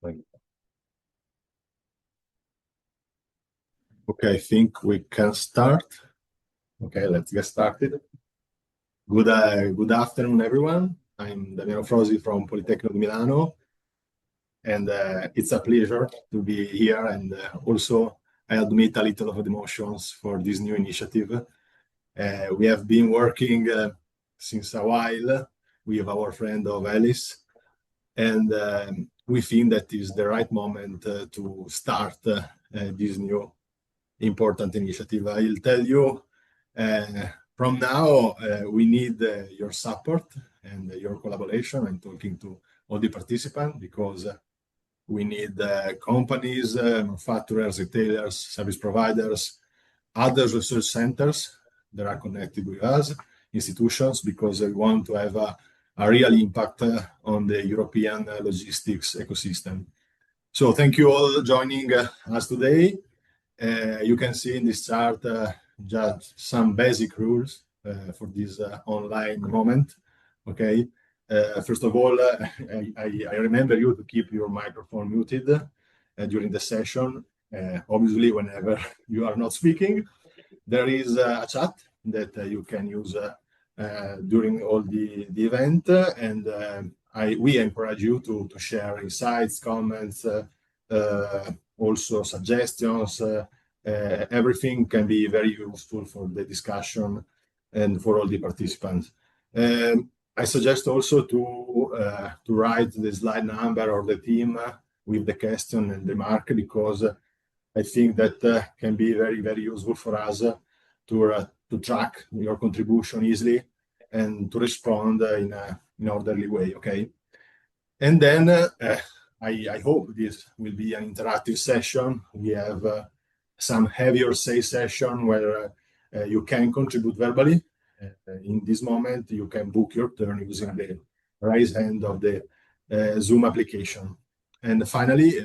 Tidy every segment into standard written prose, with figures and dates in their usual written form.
Okay, I think we can start. Okay, let's get started. Good afternoon, everyone. I'm Damiano Frosi from Politecnico di Milano, and it's a pleasure to be here. And also, I admit a little of emotions for this new initiative. We have been working since a while with our friend of Alice, and we think that is the right moment to start this new important initiative. I'll tell you from now, we need your support and your collaboration. I'm talking to all the participants because we need companies, manufacturers, retailers, service providers, other research centers that are connected with us, institutions, because we want to have a real impact on the European logistics ecosystem. So thank you all joining us today. You can see in this chart just some basic rules for this online moment. Okay. First of all, I remember you to keep your microphone muted during the session. Obviously, whenever you are not speaking, there is a chat that you can use during all the event, and we encourage you to share insights, comments, also suggestions. Everything can be very useful for the discussion and for all the participants. I suggest also to write the slide number of the team with the question and remark, because I think that can be very, very useful for us to track your contribution easily and to respond in an orderly way. Okay. And then I hope this will be an interactive session. We have some heavier say session where you can contribute verbally. In this moment, you can book your turn using the raise hand of the Zoom application. And finally,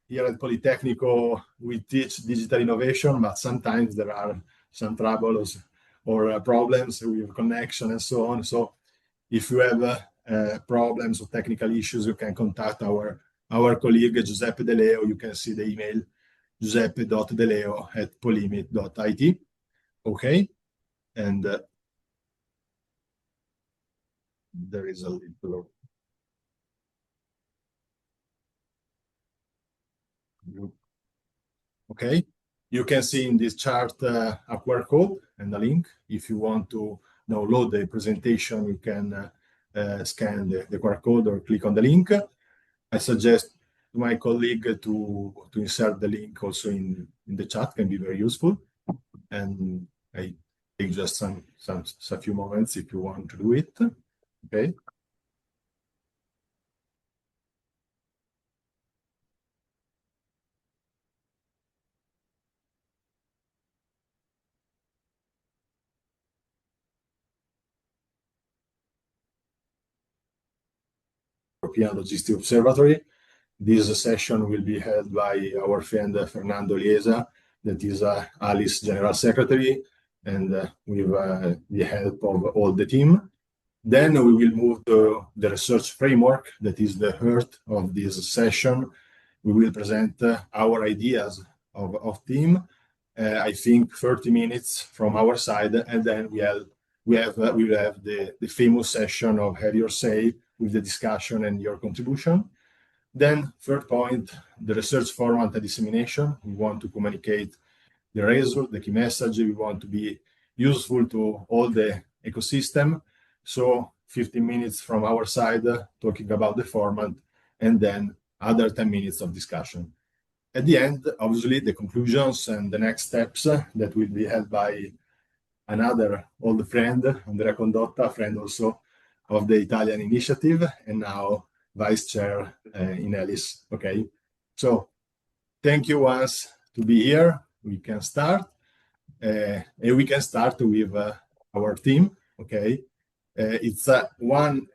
here at Politecnico, we teach digital innovation, but sometimes there are some troubles or problems with connection and so on. So if you have problems or technical issues, you can contact our colleague Giuseppe De Leo. You can see the email giuseppe.deleo@polimit.it. Okay, and there is a little. Okay, you can see in this chart a QR code and a link. If you want to download the presentation, you can scan the QR code or click on the link. I suggest to my colleague to insert the link also in the chat, can be very useful. And I take just a few moments if you want to do it. Okay. European Logistics Observatory. This session will be held by our friend Fernando Liesa, that is Alice General Secretary, and with the help of all the team. Then we will move to the research framework, that is the heart of this session. We will present our ideas of team. I think 30 minutes from our side, and then we will have the famous session of Have Your Say with the discussion and your contribution. Then third point, the research format and dissemination. We want to communicate the result, the key message. We want to be useful to all the ecosystem. So 15 minutes from our side talking about the format, and then other 10 minutes of discussion. At the end, obviously, the conclusions and the next steps that will be held by another old friend, Andrea Condotta, friend also of the Italian initiative, and now Vice Chair in Alice. Okay, so thank you once to be here. We can start, and we can start with our team. Okay, it's one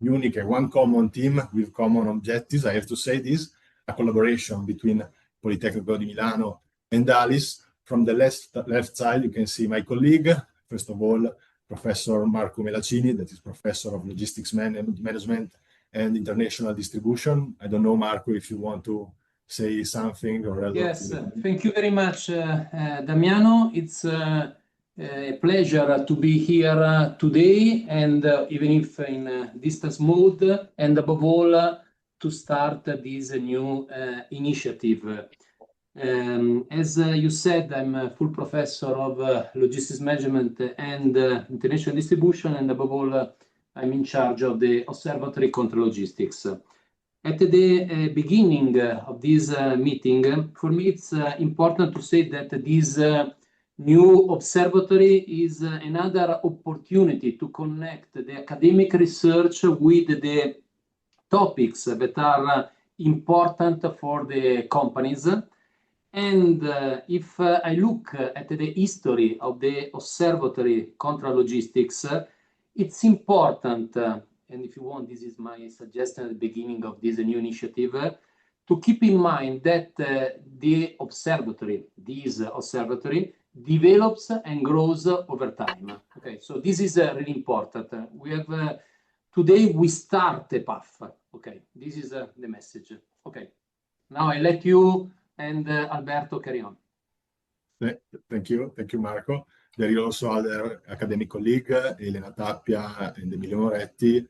unique and one common team with common objectives. I have to say this, a collaboration between Politecnico di Milano and Alice. From the left side, you can see my colleague. First of all, Professor Marco Melacini, that is Professor of Logistics Management and international distribution. I don't know, Marco, if you want to say something or relevant. Yes, thank you very much, Damiano. It's a pleasure to be here today, and even if in distance mode, and above all, to start this new initiative. As you said, I'm a full professor of logistics management and international distribution, and above all, I'm in charge of the Observatory Contra Logistics. At the beginning of this meeting, for me, it's important to say that this new observatory is another opportunity to connect the academic research with the topics that are important for the companies. And if I look at the history of the Observatory Contra Logistics, it's important, and if you want, this is my suggestion at the beginning of this new initiative, to keep in mind that this observatory develops and grows over time. Okay, so this is really important. We have today we start a path. Okay, this is the message. Okay, now I let you and Alberto carry on. Thank you, Marco. There is also other academic colleague, Elena Tappia and Emilio Moretti,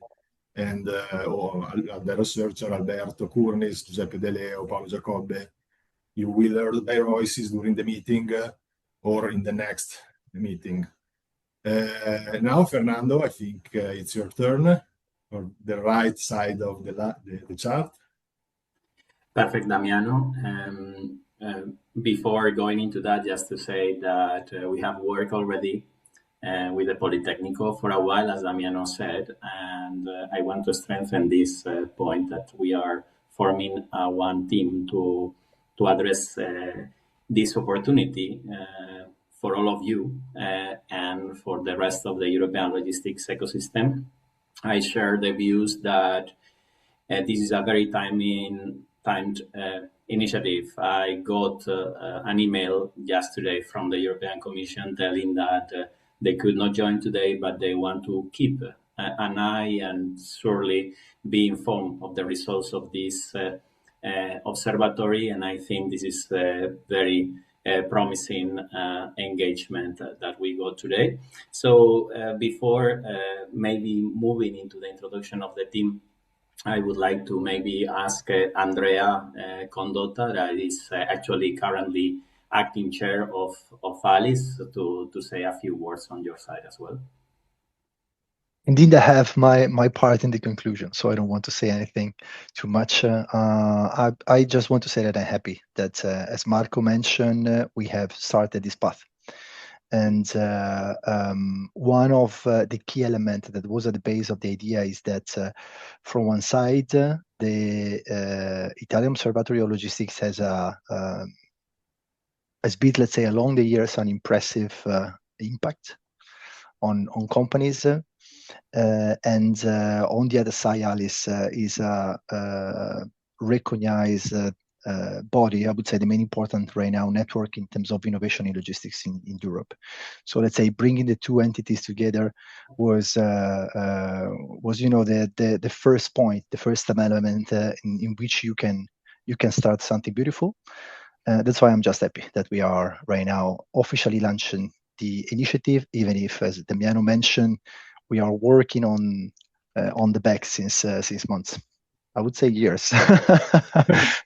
and other researcher, Alberto Curnis, Giuseppe De Leo, Paolo Giacobbe. You will hear their voices during the meeting or in the next meeting. Now, Fernando, I think it's your turn, or the right side of the chart. Perfect, Damiano. Before going into that, just to say that we have worked already with the Politecnico for a while, as Damiano said, and I want to strengthen this point that we are forming one team to address this opportunity for all of you and for the rest of the European logistics ecosystem. I share the views that this is a very timed initiative. I got an email yesterday from the European Commission telling that they could not join today, but they want to keep an eye and surely be informed of the results of this observatory. And I think this is a very promising engagement that we got today. So before maybe moving into the introduction of the team, I would like to maybe ask Andrea Condotta, that is actually currently acting chair of ALICE, to say a few words on your side as well. Indeed, I have my part in the conclusion, so I don't want to say anything too much. I just want to say that I'm happy that, as Marco mentioned, we have started this path. And one of the key elements that was at the base of the idea is that from one side, the Italian Observatory of Logistics has built, let's say, along the years, an impressive impact on companies. And on the other side, ALICE is a recognized body, I would say the main important right now network in terms of innovation in logistics in Europe. So let's say bringing the two entities together was the first point, the first element in which you can start something beautiful. That's why I'm just happy that we are right now officially launching the initiative, even if, as Damiano mentioned, we are working on the back since months. I would say years,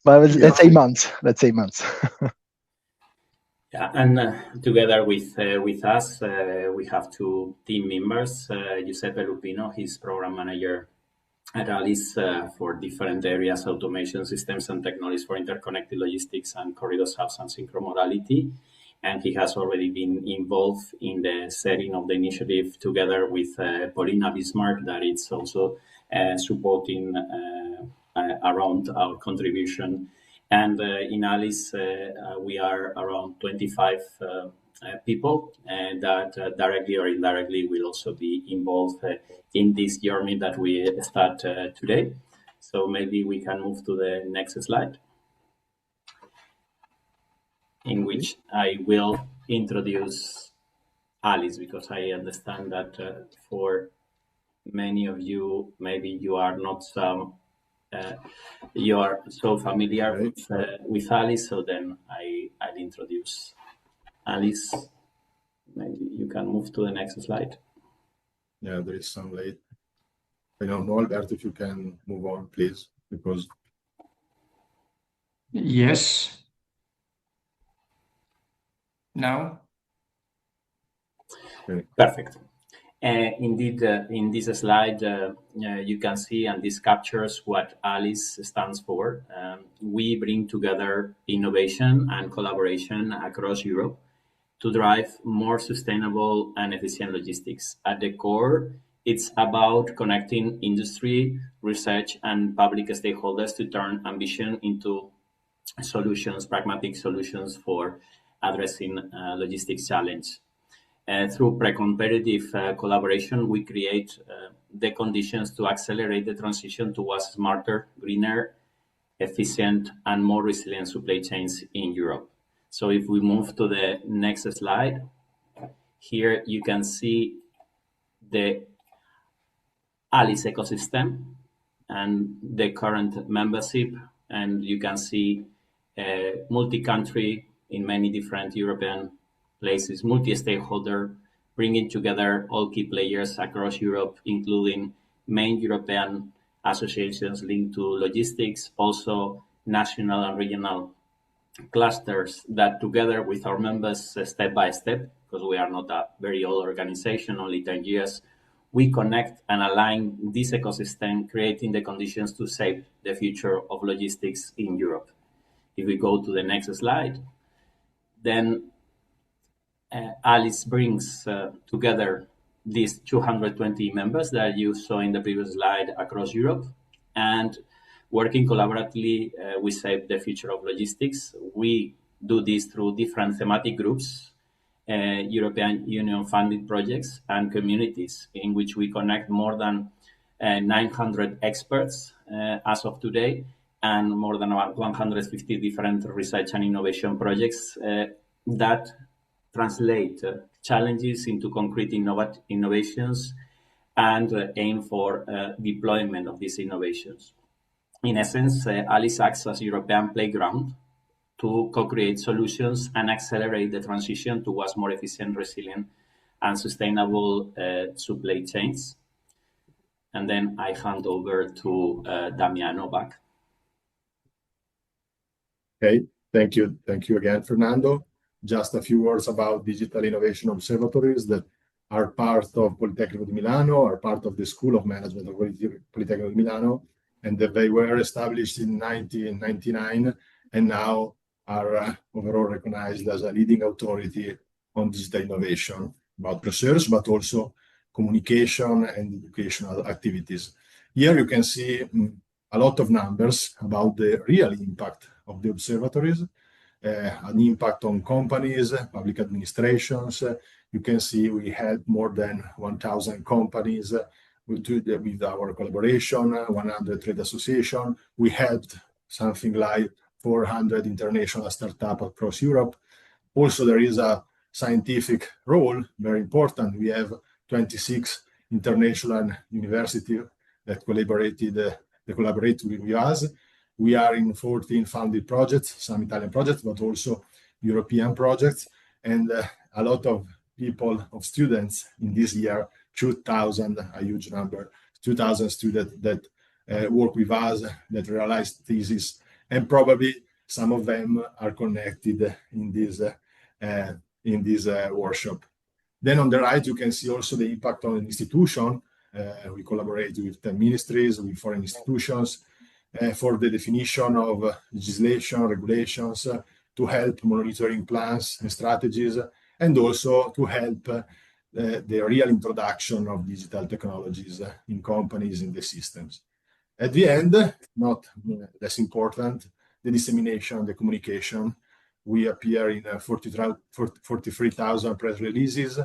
but let's say months. Yeah, and together with us, we have two team members. Giuseppe Lupino, he's program manager at ALICE for different areas, automation systems and technologies for interconnected logistics and corridor hubs and synchromodality. And he has already been involved in the setting of the initiative together with Paulina Bismarck, that it's also supporting around our contribution. And in ALICE, we are around 25 people that directly or indirectly will also be involved in this journey that we start today. So maybe we can move to the next slide, in which I will introduce ALICE, because I understand that for many of you, maybe you are not so you are so familiar with Alice, so then I'll introduce Alice. Maybe you can move to the next slide. Yeah, there is some late. I don't know, Alberto, if you can move on, please, because... Yes. Now? Okay. Perfect. Indeed, in this slide, you can see, and this captures what ALICE stands for. We bring together innovation and collaboration across Europe to drive more sustainable and efficient logistics. At the core, it's about connecting industry, research, and public stakeholders to turn ambition into solutions, pragmatic solutions for addressing logistics challenge. Through pre-competitive collaboration, we create the conditions to accelerate the transition towards smarter, greener, efficient, and more resilient supply chains in Europe. So if we move to the next slide, here you can see the ALICE ecosystem and the current membership, and you can see multi-country in many different European places, multi-stakeholder, bringing together all key players across Europe, including main European associations linked to logistics, also national and regional clusters that together with our members step by step, because we are not a very old organization, only 10 years, we connect and align this ecosystem, creating the conditions to shape the future of logistics in Europe. If we go to the next slide, then ALICE brings together these 220 members that you saw in the previous slide across Europe, and working collaboratively, we shape the future of logistics. We do this through different thematic groups, European Union funded projects, and communities in which we connect more than 900 experts as of today, and more than 150 different research and innovation projects that translate challenges into concrete innovations and aim for deployment of these innovations. In essence, ALICE acts as a European playground to co-create solutions and accelerate the transition towards more efficient, resilient, and sustainable supply chains. And then I hand over to Damiano back. Okay, thank you. Thank you again, Fernando. Just a few words about digital innovation observatories that are part of Politecnico di Milano, are part of the School of Management of Politecnico di Milano, and that they were established in 1999 and now are overall recognized as a leading authority on digital innovation about research, but also communication and educational activities. Here you can see a lot of numbers about the real impact of the observatories, an impact on companies, public administrations. You can see we had more than 1,000 companies with our collaboration, 100 trade associations. We helped something like 400 international startups across Europe. Also, there is a scientific role, very important. We have 26 international universities that collaborate with us. We are in 14 funded projects, some Italian projects, but also European projects, and a lot of people, of students in this year, 2,000, a huge number, 2,000 students that work with us, that realize thesis, and probably some of them are connected in this workshop. Then on the right, you can see also the impact on an institution. We collaborate with 10 ministries, with foreign institutions, for the definition of legislation, regulations, to help monitoring plans and strategies, and also to help the real introduction of digital technologies in companies, in the systems. At the end, not less important, the dissemination, the communication. We appear in 43,000 press releases,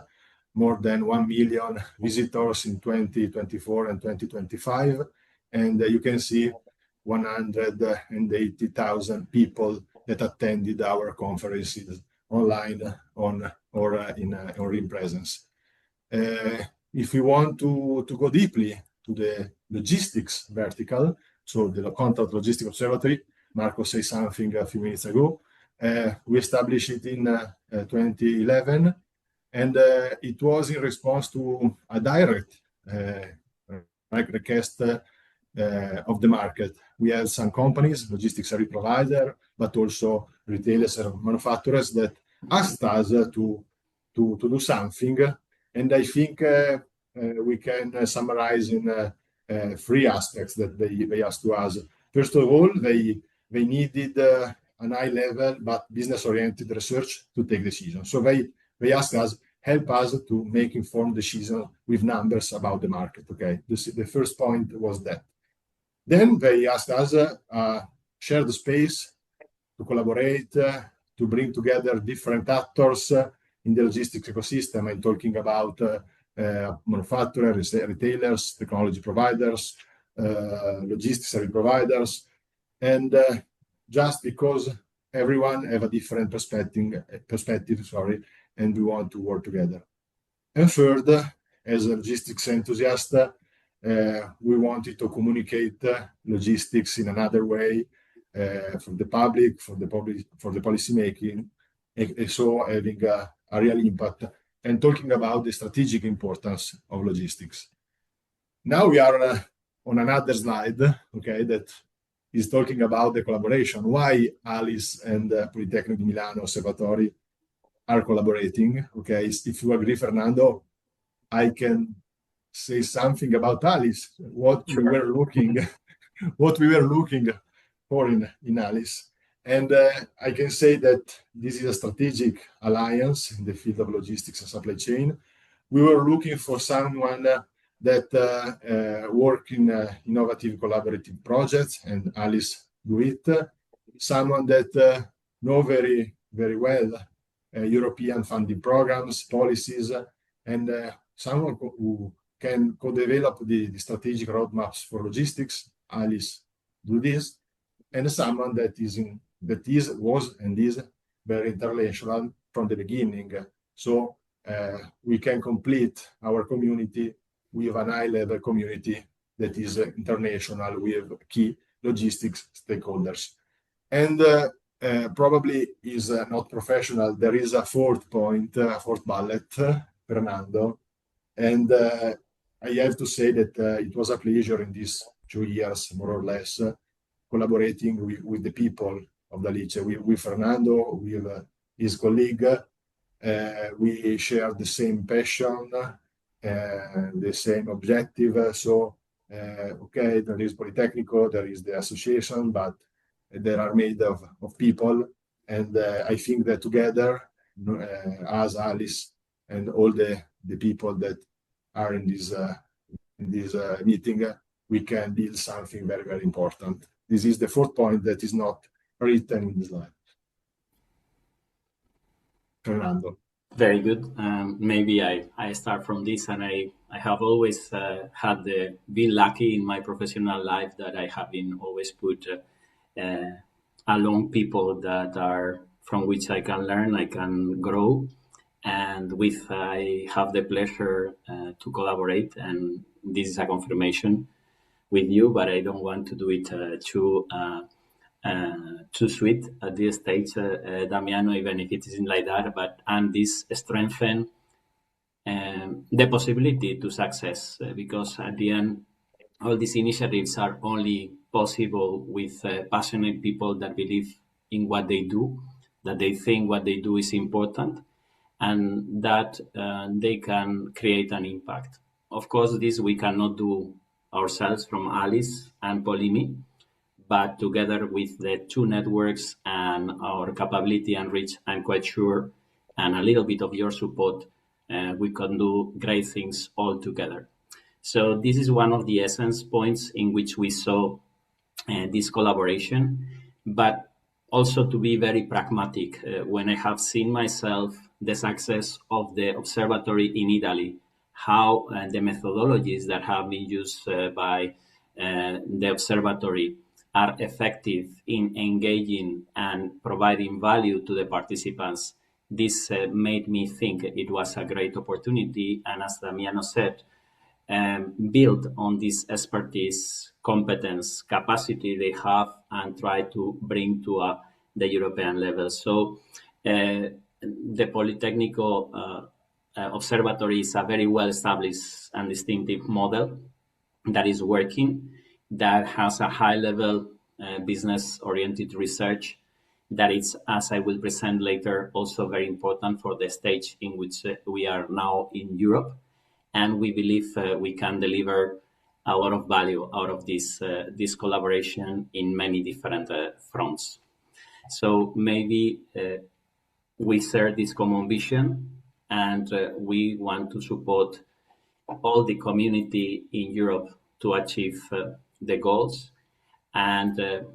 more than 1 million visitors in 2024 and 2025, and you can see 180,000 people that attended our conferences online or in presence. if we want to go deeply to the logistics vertical, so the contract logistics observatory, Marco said something a few minutes ago. We established it in 2011, and it was in response to a direct request of the market. We had some companies, logistics service provider, but also retailers and manufacturers that asked us to do something. And I think we can summarize in 3 aspects that they asked to us. First of all, they needed an high level but business oriented research to take decisions. So they asked us, help us to make informed decisions with numbers about the market. Okay, the first point was that. Then they asked us share the space to collaborate, to bring together different actors in the logistics ecosystem. I'm talking about manufacturers, retailers, technology providers, logistics service providers, and just because everyone have a different perspective, and we want to work together. And third, as a logistics enthusiast, we wanted to communicate logistics in another way for the public, for the policy making, and so having a real impact and talking about the strategic importance of logistics. Now we are on another slide, okay, that is talking about the collaboration. Why Alice and Politecnico di Milano Observatory are collaborating. Okay, if you agree, Fernando, I can say something about Alice, what we were looking for in Alice. And I can say that this is a strategic alliance in the field of logistics and supply chain. We were looking for someone that work in innovative collaborative projects, and Alice do it. Someone that know very, very well European funding programs, policies, and someone who can co-develop the strategic roadmaps for logistics. Alice do this, and someone that was and is very international from the beginning. So we can complete our community with an high-level community that is international with key logistics stakeholders. And probably is not professional. There is a fourth point, a fourth bullet, Fernando. And I have to say that it was a pleasure in these 2 years, more or less, collaborating with the people of Dalice, with Fernando, with his colleague. We share the same passion, the same objective. So, okay, there is Politecnico, there is the association, but they are made of people. And I think that together, as Alice and all the people that are in this meeting, we can build something very, very important. This is the fourth point that is not written in the slide. Fernando. Very good. Maybe I start from this, and I have always been lucky in my professional life that I have been always put along people that are from which I can learn, I can grow, and with I have the pleasure to collaborate, and this is a confirmation with you, but I don't want to do it too sweet at this stage, Damiano, even if it isn't like that, and this strengthen the possibility to success, because at the end, all these initiatives are only possible with passionate people that believe in what they do, that they think what they do is important, and that they can create an impact. Of course, this we cannot do ourselves from Alice and Polimi, but together with the 2 networks and our capability and reach, I'm quite sure, and a little bit of your support, we can do great things all together. So this is one of the essence points in which we saw this collaboration, but also to be very pragmatic. When I have seen myself the success of the observatory in Italy, how the methodologies that have been used by the observatory are effective in engaging and providing value to the participants this made me think it was a great opportunity. And as Damiano said, build on this expertise, competence, capacity they have, and try to bring to the European level. So the Politecnico Observatory is a very well-established and distinctive model that is working, that has a high-level business-oriented research that is, as I will present later, also very important for the stage in which we are now in Europe. And we believe we can deliver a lot of value out of this collaboration in many different fronts. So maybe we share this common vision, and we want to support all the community in Europe to achieve the goals, and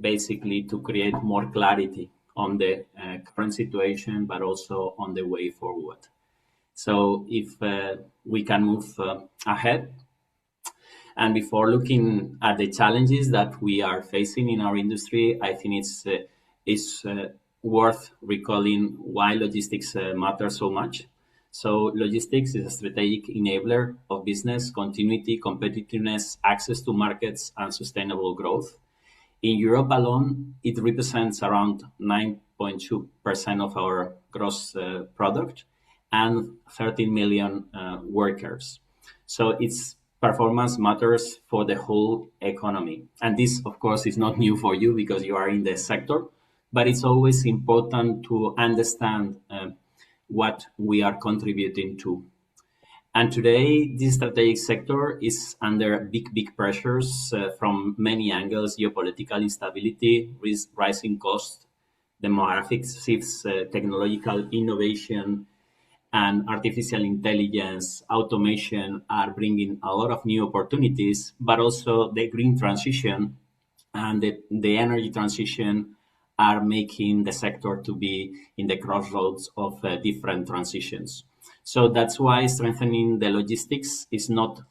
basically to create more clarity on the current situation, but also on the way forward. So if we can move ahead. And before looking at the challenges that we are facing in our industry, I think it's worth recalling why logistics matter so much. So logistics is a strategic enabler of business continuity, competitiveness, access to markets, and sustainable growth. In Europe alone, it represents around 9.2% of our gross product and 13 million workers. So its performance matters for the whole economy. And this, of course, is not new for you because you are in the sector, but it's always important to understand what we are contributing to. And today, this strategic sector is under big pressures from many angles: geopolitical instability, rising costs, demographic shifts, technological innovation, and artificial intelligence, automation are bringing a lot of new opportunities, but also the green transition and the energy transition are making the sector to be in the crossroads of different transitions. So that's why strengthening the logistics is not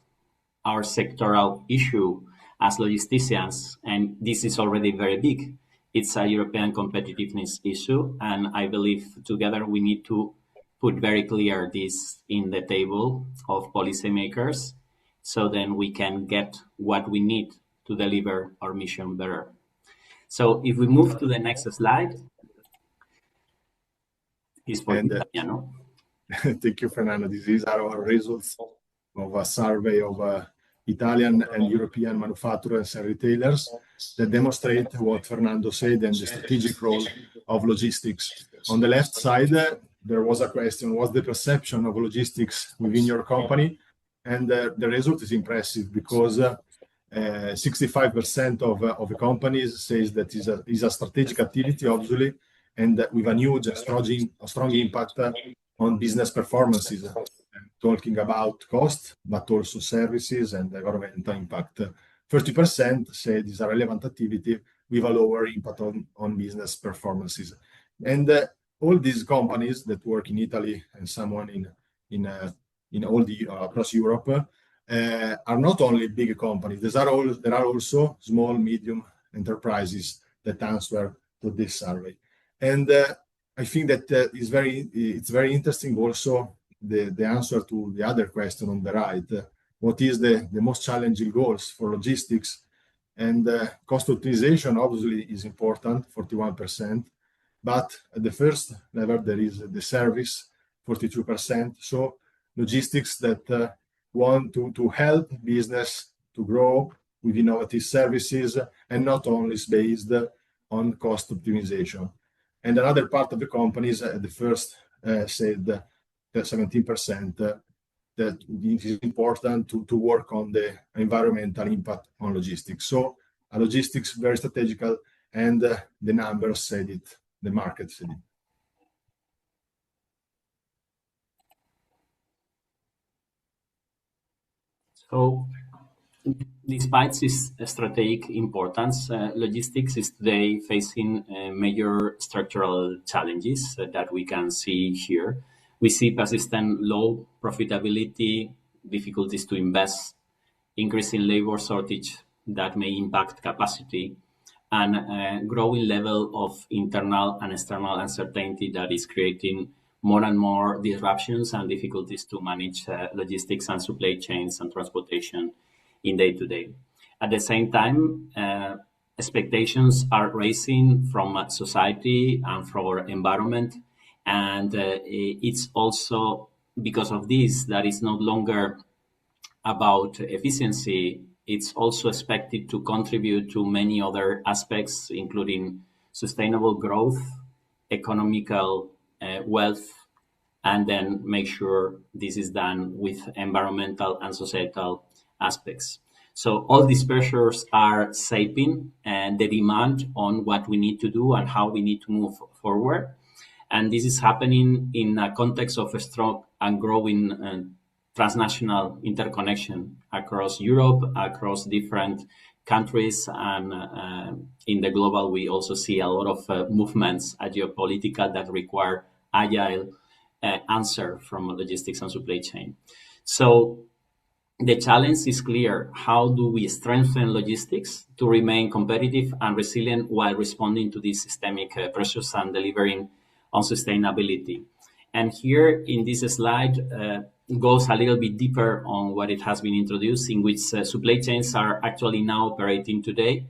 our sectoral issue as logisticians, and this is already very big. It's a European competitiveness issue, and I believe together we need to put very clear this in the table of policymakers, so then we can get what we need to deliver our mission better. So if we move to the next slide, is for Damiano. Thank you, Fernando. These are our results of a survey of Italian and European manufacturers and retailers that demonstrate what Fernando said and the strategic role of logistics. On the left side, there was a question: what's the perception of logistics within your company? And the result is impressive, because 65% of the companies says that is a strategic activity, obviously, and with a huge, strong impact on business performances, talking about cost, but also services and environmental impact. 30% say it is a relevant activity with a lower impact on business performances. And all these companies that work in Italy and someone in all the across Europe are not only big companies. There are also small, medium enterprises that answer to this survey. And I think that it's very interesting also the answer to the other question on the right. What is the most challenging goals for logistics? And cost optimization obviously is important, 41%. But at the first level, there is the service, 42%. So logistics that want to help business to grow with innovative services and not only based on cost optimization. And another part of the companies at the first said that 17% that it is important to work on the environmental impact on logistics. So logistics very strategical, and the numbers said it, the market said it. So, despite its strategic importance, logistics is today facing major structural challenges that we can see here. We see persistent low profitability, difficulties to invest, increasing labor shortage that may impact capacity, and growing level of internal and external uncertainty that is creating more and more disruptions and difficulties to manage logistics and supply chains and transportation in day-to-day. At the same time, expectations are rising from society and from our environment, and it's also because of this that it's no longer about efficiency. It's also expected to contribute to many other aspects, including sustainable growth, economical wealth, and then make sure this is done with environmental and societal aspects. So all these pressures are shaping the demand on what we need to do and how we need to move forward. And this is happening in a context of a strong and growing transnational interconnection across Europe, across different countries, and in the global, we also see a lot of movements geopolitical that require agile answer from logistics and supply chain. So the challenge is clear. How do we strengthen logistics to remain competitive and resilient while responding to these systemic pressures and delivering on sustainability? And here in this slide goes a little bit deeper on what it has been introduced, in which supply chains are actually now operating today,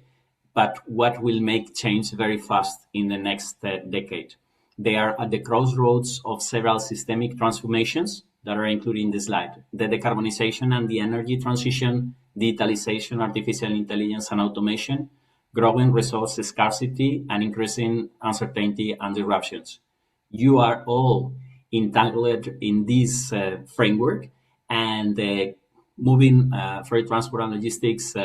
but what will make change very fast in the next decade. They are at the crossroads of several systemic transformations that are included in the slide: the decarbonization and the energy transition, digitalization, artificial intelligence and automation, growing resource scarcity, and increasing uncertainty and disruptions. You are all entangled in this framework, and moving freight transport and logistics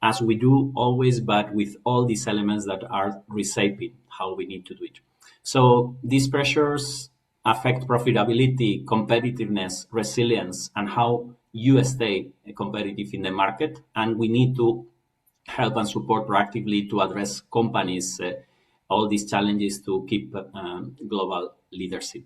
as we do always, but with all these elements that are reshaping how we need to do it. So these pressures affect profitability, competitiveness, resilience, and how you stay competitive in the market. And we need to help and support proactively to address companies all these challenges to keep global leadership.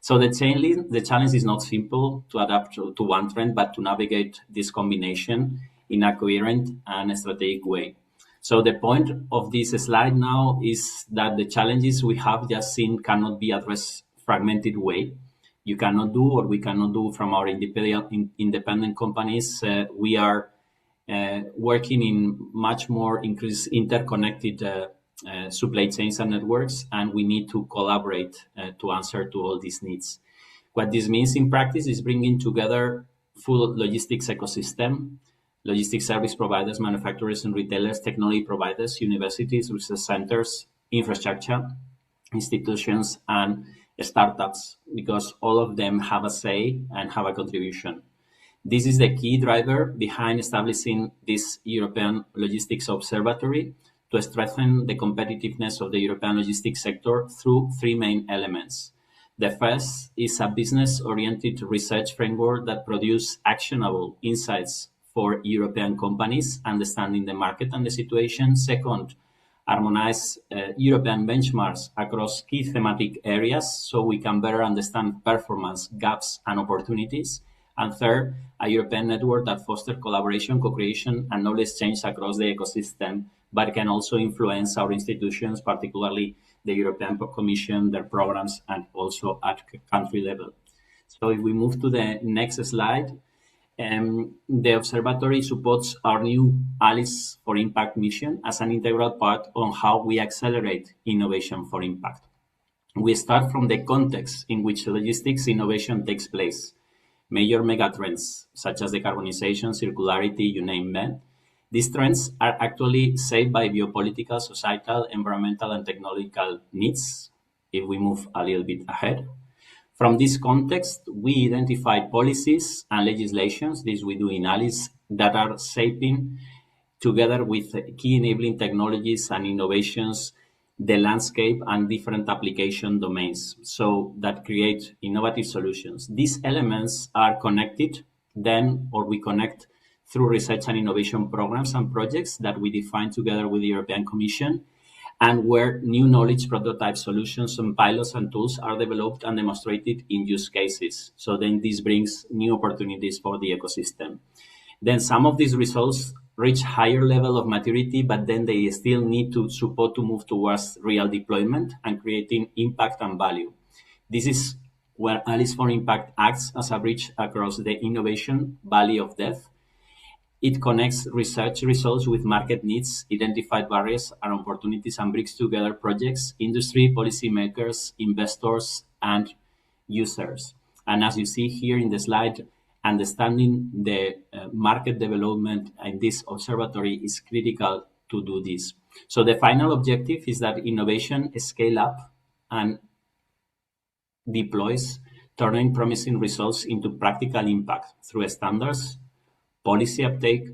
So the challenge is not simple to adapt to one trend, but to navigate this combination in a coherent and strategic way. So the point of this slide now is that the challenges we have just seen cannot be addressed fragmented way. You cannot do, or we cannot do from our independent companies. We are working in much more increased interconnected supply chains and networks, and we need to collaborate to answer to all these needs. What this means in practice is bringing together full logistics ecosystem, logistics service providers, manufacturers and retailers, technology providers, universities, research centers, infrastructure, institutions, and startups, because all of them have a say and have a contribution. This is the key driver behind establishing this European Logistics Observatory to strengthen the competitiveness of the European logistics sector through three main elements. The first is a business-oriented research framework that produces actionable insights for European companies, understanding the market and the situation. Second, harmonize European benchmarks across key thematic areas so we can better understand performance gaps and opportunities. And third, a European network that fosters collaboration, co-creation, and knowledge exchange across the ecosystem, but can also influence our institutions, particularly the European Commission, their programs, and also at country level. So if we move to the next slide, the observatory supports our new Allies for Impact mission as an integral part on how we accelerate innovation for impact. We start from the context in which logistics innovation takes place. Major megatrends such as decarbonization, circularity, you name them. These trends are actually shaped by geopolitical, societal, environmental, and technological needs. If we move a little bit ahead. From this context, we identify policies and legislations, this we do in Alice, that are shaping, together with key enabling technologies and innovations, the landscape and different application domains, so that create innovative solutions. These elements are connected then, or we connect through research and innovation programs and projects that we define together with the European Commission, and where new knowledge, prototype solutions, and pilots and tools are developed and demonstrated in use cases. So then this brings new opportunities for the ecosystem. Then some of these results reach higher level of maturity, but then they still need to support to move towards real deployment and creating impact and value. This is where Alice for Impact acts as a bridge across the innovation valley of death. It connects research results with market needs, identified barriers and opportunities, and brings together projects, industry, policymakers, investors, and users. And as you see here in the slide, understanding the market development in this observatory is critical to do this. So the final objective is that innovation scale up and deploys, turning promising results into practical impact through standards, policy uptake,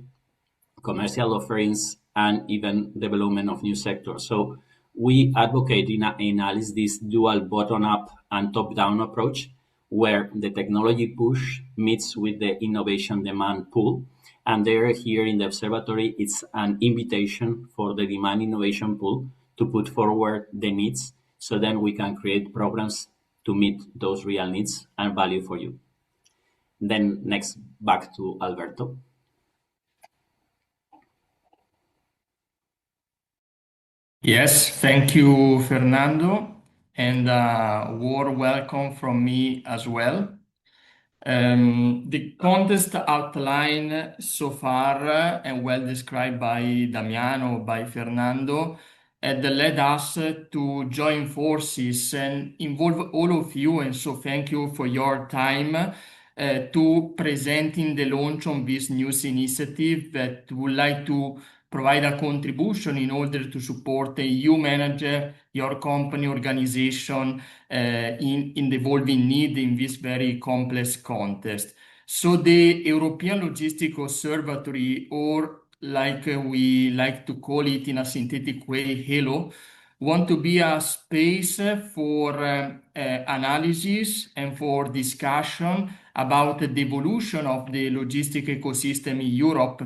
commercial offerings, and even development of new sectors. So we advocate in Alice this dual bottom-up and top-down approach, where the technology push meets with the innovation demand pool. And there, here in the observatory, it's an invitation for the demand innovation pool to put forward the needs, so then we can create programs to meet those real needs and value for you. Then next, back to Alberto. Yes, thank you, Fernando, and a warm welcome from me as well. The contest outline so far and well described by Damiano, by Fernando, had led us to join forces and involve all of you, and so thank you for your time to presenting the launch on this news initiative that would like to provide a contribution in order to support you manager, your company organization in the evolving need in this very complex context. So the European Logistics Observatory, or like we like to call it in a synthetic way, HELO, want to be a space for analysis and for discussion about the evolution of the logistic ecosystem in Europe,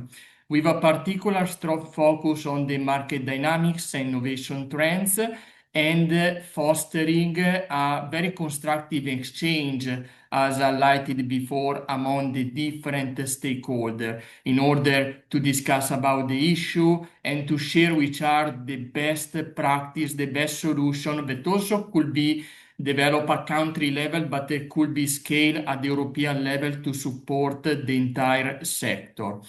with a particular strong focus on the market dynamics and innovation trends, and fostering a very constructive exchange, as highlighted before, among the different stakeholders in order to discuss about the issue and to share which are the best practice, the best solution that also could be developed at country level, but it could be scaled at the European level to support the entire sector.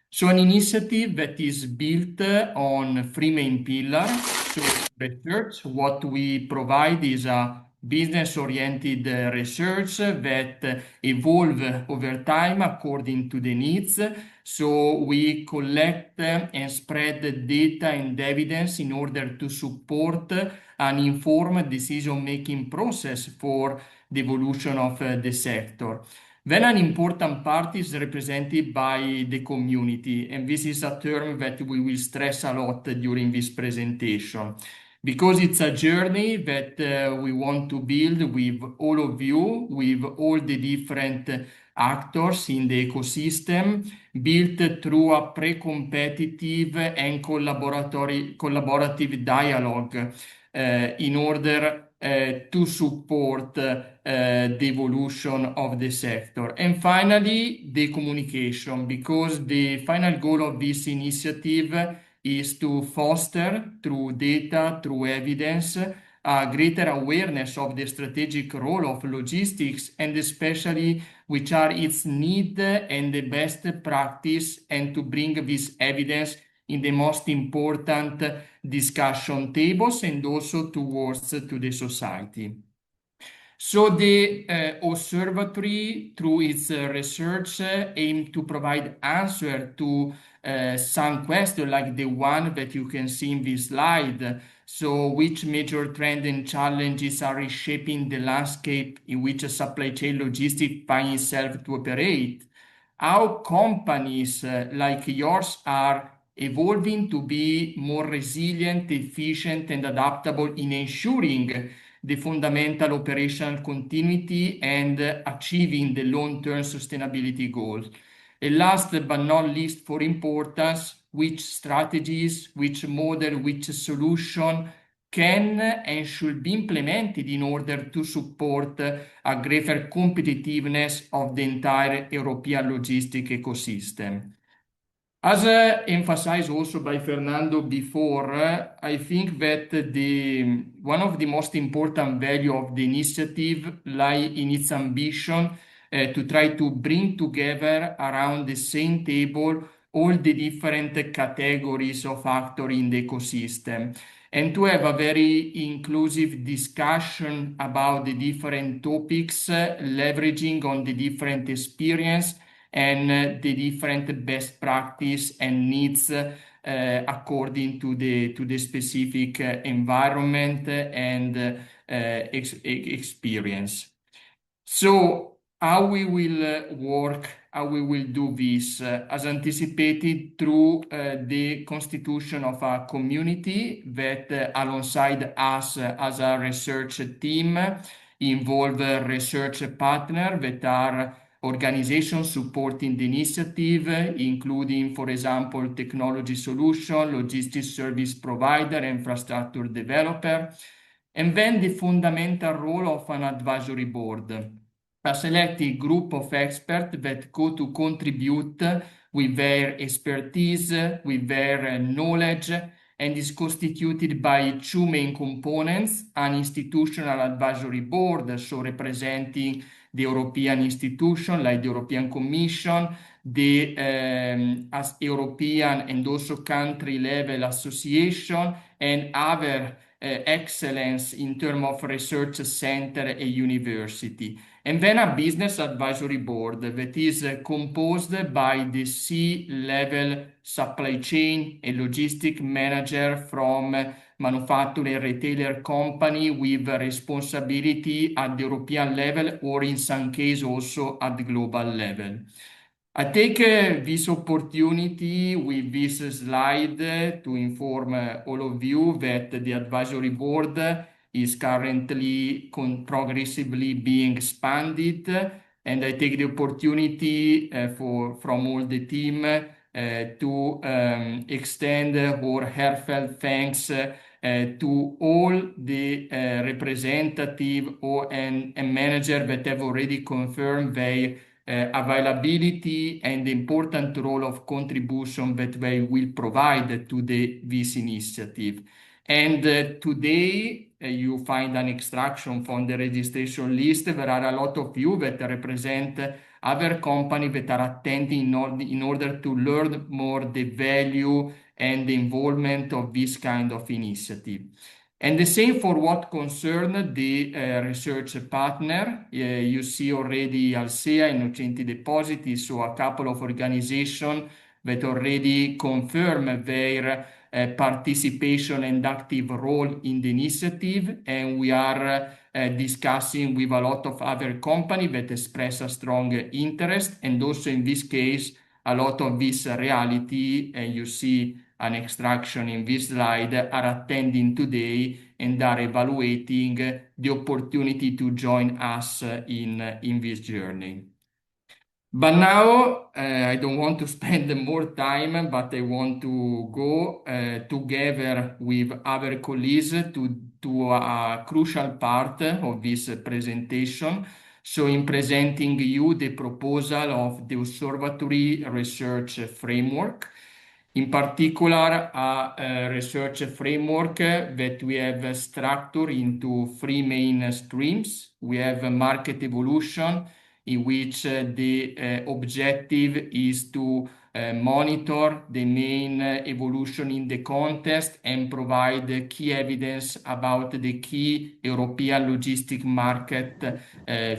So an initiative that is built on three main pillars. So research, what we provide is a business-oriented research that evolve over time according to the needs. So we collect and spread the data and evidence in order to support an informed decision-making process for the evolution of the sector. Then an important part is represented by the community, and this is a term that we will stress a lot during this presentation, because it's a journey that we want to build with all of you, with all the different actors in the ecosystem, built through a pre-competitive and collaborative dialogue in order to support the evolution of the sector. And finally, the communication, because the final goal of this initiative is to foster, through data, through evidence, a greater awareness of the strategic role of logistics, and especially which are its need and the best practice, and to bring this evidence in the most important discussion tables and also towards to the society. So the observatory, through its research, aim to provide answer to some questions like the one that you can see in this slide. So which major trends and challenges are reshaping the landscape in which a supply chain logistics finds itself to operate? How companies like yours are evolving to be more resilient, efficient, and adaptable in ensuring the fundamental operational continuity and achieving the long-term sustainability goals. And last but not least for importance, which strategies, which model, which solution can and should be implemented in order to support a greater competitiveness of the entire European logistic ecosystem. As emphasized also by Fernando before, I think that one of the most important value of the initiative lie in its ambition to try to bring together around the same table all the different categories of actors in the ecosystem, and to have a very inclusive discussion about the different topics, leveraging on the different experience and the different best practice and needs according to the specific environment and experience. So how we will work, how we will do this, as anticipated through the constitution of a community that alongside us as a research team involve research partners that are organizations supporting the initiative, including, for example, technology solution, logistics service provider, infrastructure developer, and then the fundamental role of an advisory board, a selected group of experts that go to contribute with their expertise, with their knowledge, and is constituted by two main components: an institutional advisory board, so representing the European institution like the European Commission, the as European and also country level association, and other excellence in terms of research center and university. And then a business advisory board that is composed by the C-level supply chain and logistic manager from manufacturing retailer company with responsibility at the European level or in some case also at the global level. I take this opportunity with this slide to inform all of you that the advisory board is currently progressively being expanded, and I take the opportunity from all the team to extend our heartfelt thanks to all the representative and manager that have already confirmed their availability and the important role of contribution that they will provide to this initiative. And today you find an extraction from the registration list. There are a lot of you that represent other companies that are attending in order to learn more the value and the involvement of this kind of initiative. And the same for what concerns the research partner. You see already Alsea and Innocenti Depositi, so a couple of organizations that already confirm their participation and active role in the initiative. And we are discussing with a lot of other companies that express a strong interest. And also in this case, a lot of this reality, and you see an extraction in this slide, are attending today and are evaluating the opportunity to join us in this journey. But now I don't want to spend more time, but I want to go together with other colleagues to a crucial part of this presentation. So in presenting you the proposal of the Observatory Research Framework, in particular a research framework that we have structured into three main streams. We have a market evolution, in which the objective is to monitor the main evolution in the context and provide key evidence about the key European logistic market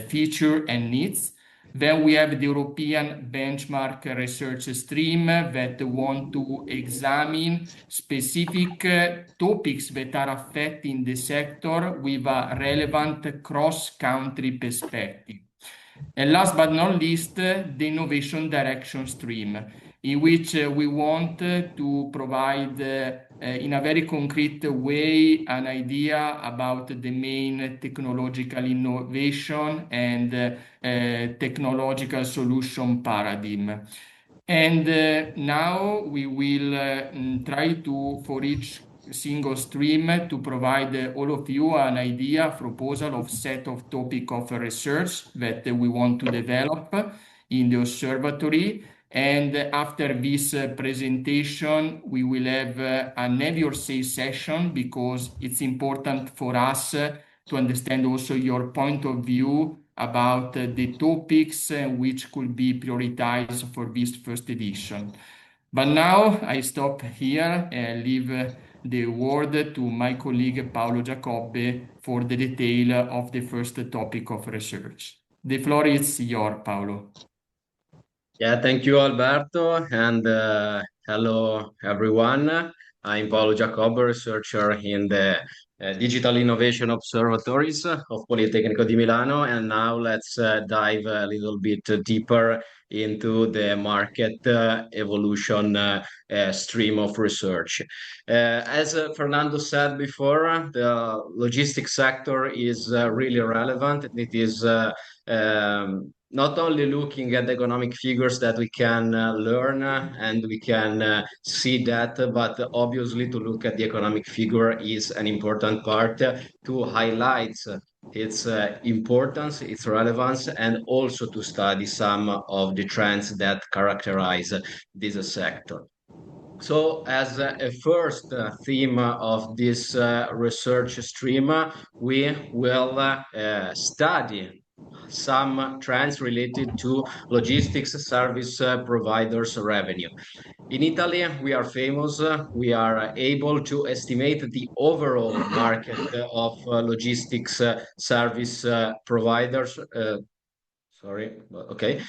feature and needs. Then we have the European benchmark research stream that want to examine specific topics that are affecting the sector with a relevant cross-country perspective. And last but not least, the innovation direction stream, in which we want to provide in a very concrete way an idea about the main technological innovation and technological solution paradigm. And now we will try to, for each single stream, to provide all of you an idea, proposal of set of topic of research that we want to develop in the observatory. And after this presentation, we will have an have your say session because it's important for us to understand also your point of view about the topics which could be prioritized for this first edition. But now I stop here and leave the word to my colleague Paolo Giacobbe for the detail of the first topic of research. The floor is yours, Paolo. Yeah, thank you, Alberto, and hello, everyone. I'm Paolo Giacobbe, researcher in the Digital Innovation Observatories of Politecnico di Milano, and now let's dive a little bit deeper into the market evolution stream of research. As Fernando said before, the logistics sector is really relevant. It is not only looking at the economic figures that we can learn and we can see that, but obviously to look at the economic figure is an important part to highlight its importance, its relevance, and also to study some of the trends that characterize this sector. So, as a first theme of this research stream, we will study some trends related to logistics service providers' revenue. In Italy, we are famous. We are able to estimate the overall market of logistics service providers. Sorry, okay.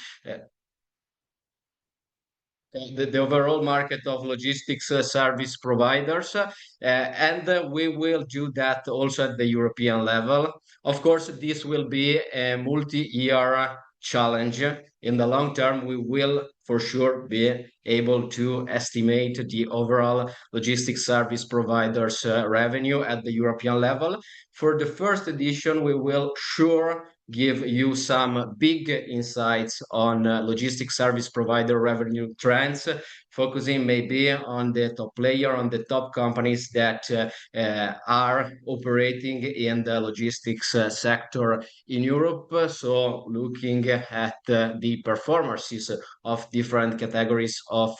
The overall market of logistics service providers, and we will do that also at the European level. Of course, this will be a multi-year challenge. In the long term, we will for sure be able to estimate the overall logistics service providers revenue at the European level. For the first edition, we will sure give you some big insights on logistics service provider revenue trends, focusing maybe on the top player, on the top companies that are operating in the logistics sector in Europe. So looking at the performances of different categories of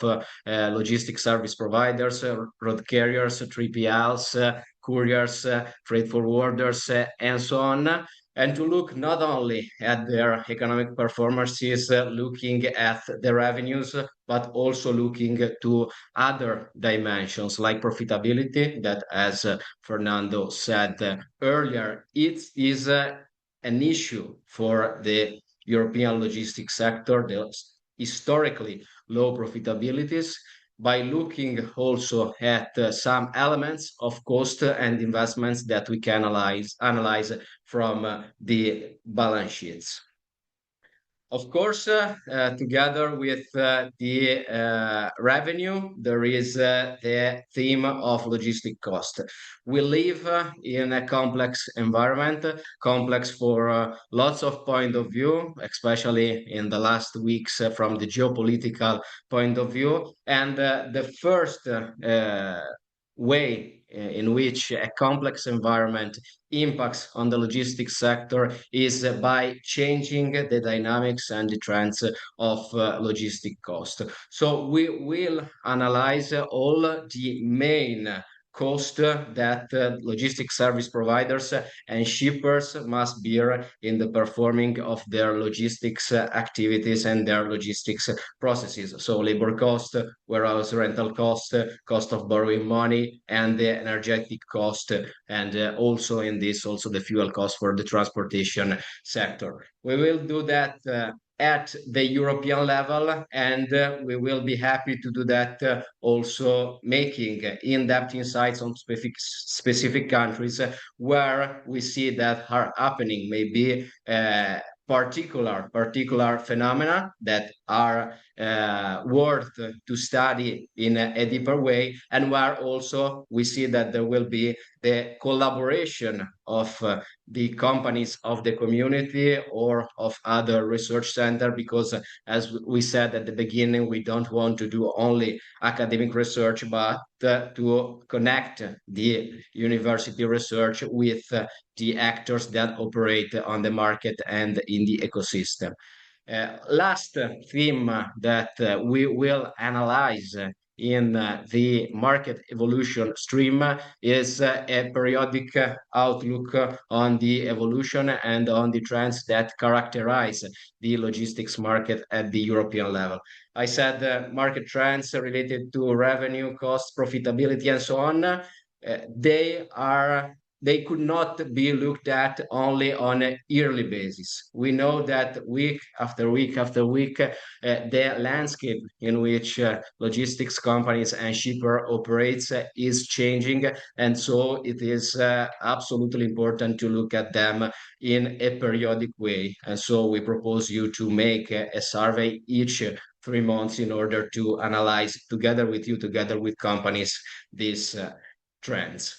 logistics service providers, road carriers, 3PLs, couriers, freight forwarders, and so on, and to look not only at their economic performances, looking at the revenues, but also looking to other dimensions like profitability, that, as Fernando said earlier, it is an issue for the European logistics sector, the historically low profitabilities, by looking also at some elements of cost and investments that we can analyze from the balance sheets. Of course, together with the revenue, there is the theme of logistic cost. We live in a complex environment, complex for lots of point of view, especially in the last weeks from the geopolitical point of view. And the first way in which a complex environment impacts on the logistics sector is by changing the dynamics and the trends of logistic cost. So we will analyze all the main cost that logistics service providers and shippers must bear in the performing of their logistics activities and their logistics processes. So labor cost, warehouse rental cost, cost of borrowing money, and the energetic cost, and also in this also the fuel cost for the transportation sector. We will do that at the European level, and we will be happy to do that also making in-depth insights on specific countries where we see that are happening maybe particular phenomena that are worth to study in a deeper way, and where also we see that there will be the collaboration of the companies of the community or of other research center, because as we said at the beginning, we don't want to do only academic research, but to connect the university research with the actors that operate on the market and in the ecosystem. Last theme that we will analyze in the market evolution stream is a periodic outlook on the evolution and on the trends that characterize the logistics market at the European level. I said market trends related to revenue, cost, profitability, and so on. They could not be looked at only on a yearly basis. We know that week after week after week, the landscape in which logistics companies and shipper operates is changing, and so it is absolutely important to look at them in a periodic way. And so we propose you to make a survey each 3 months in order to analyze together with you, together with companies, these trends.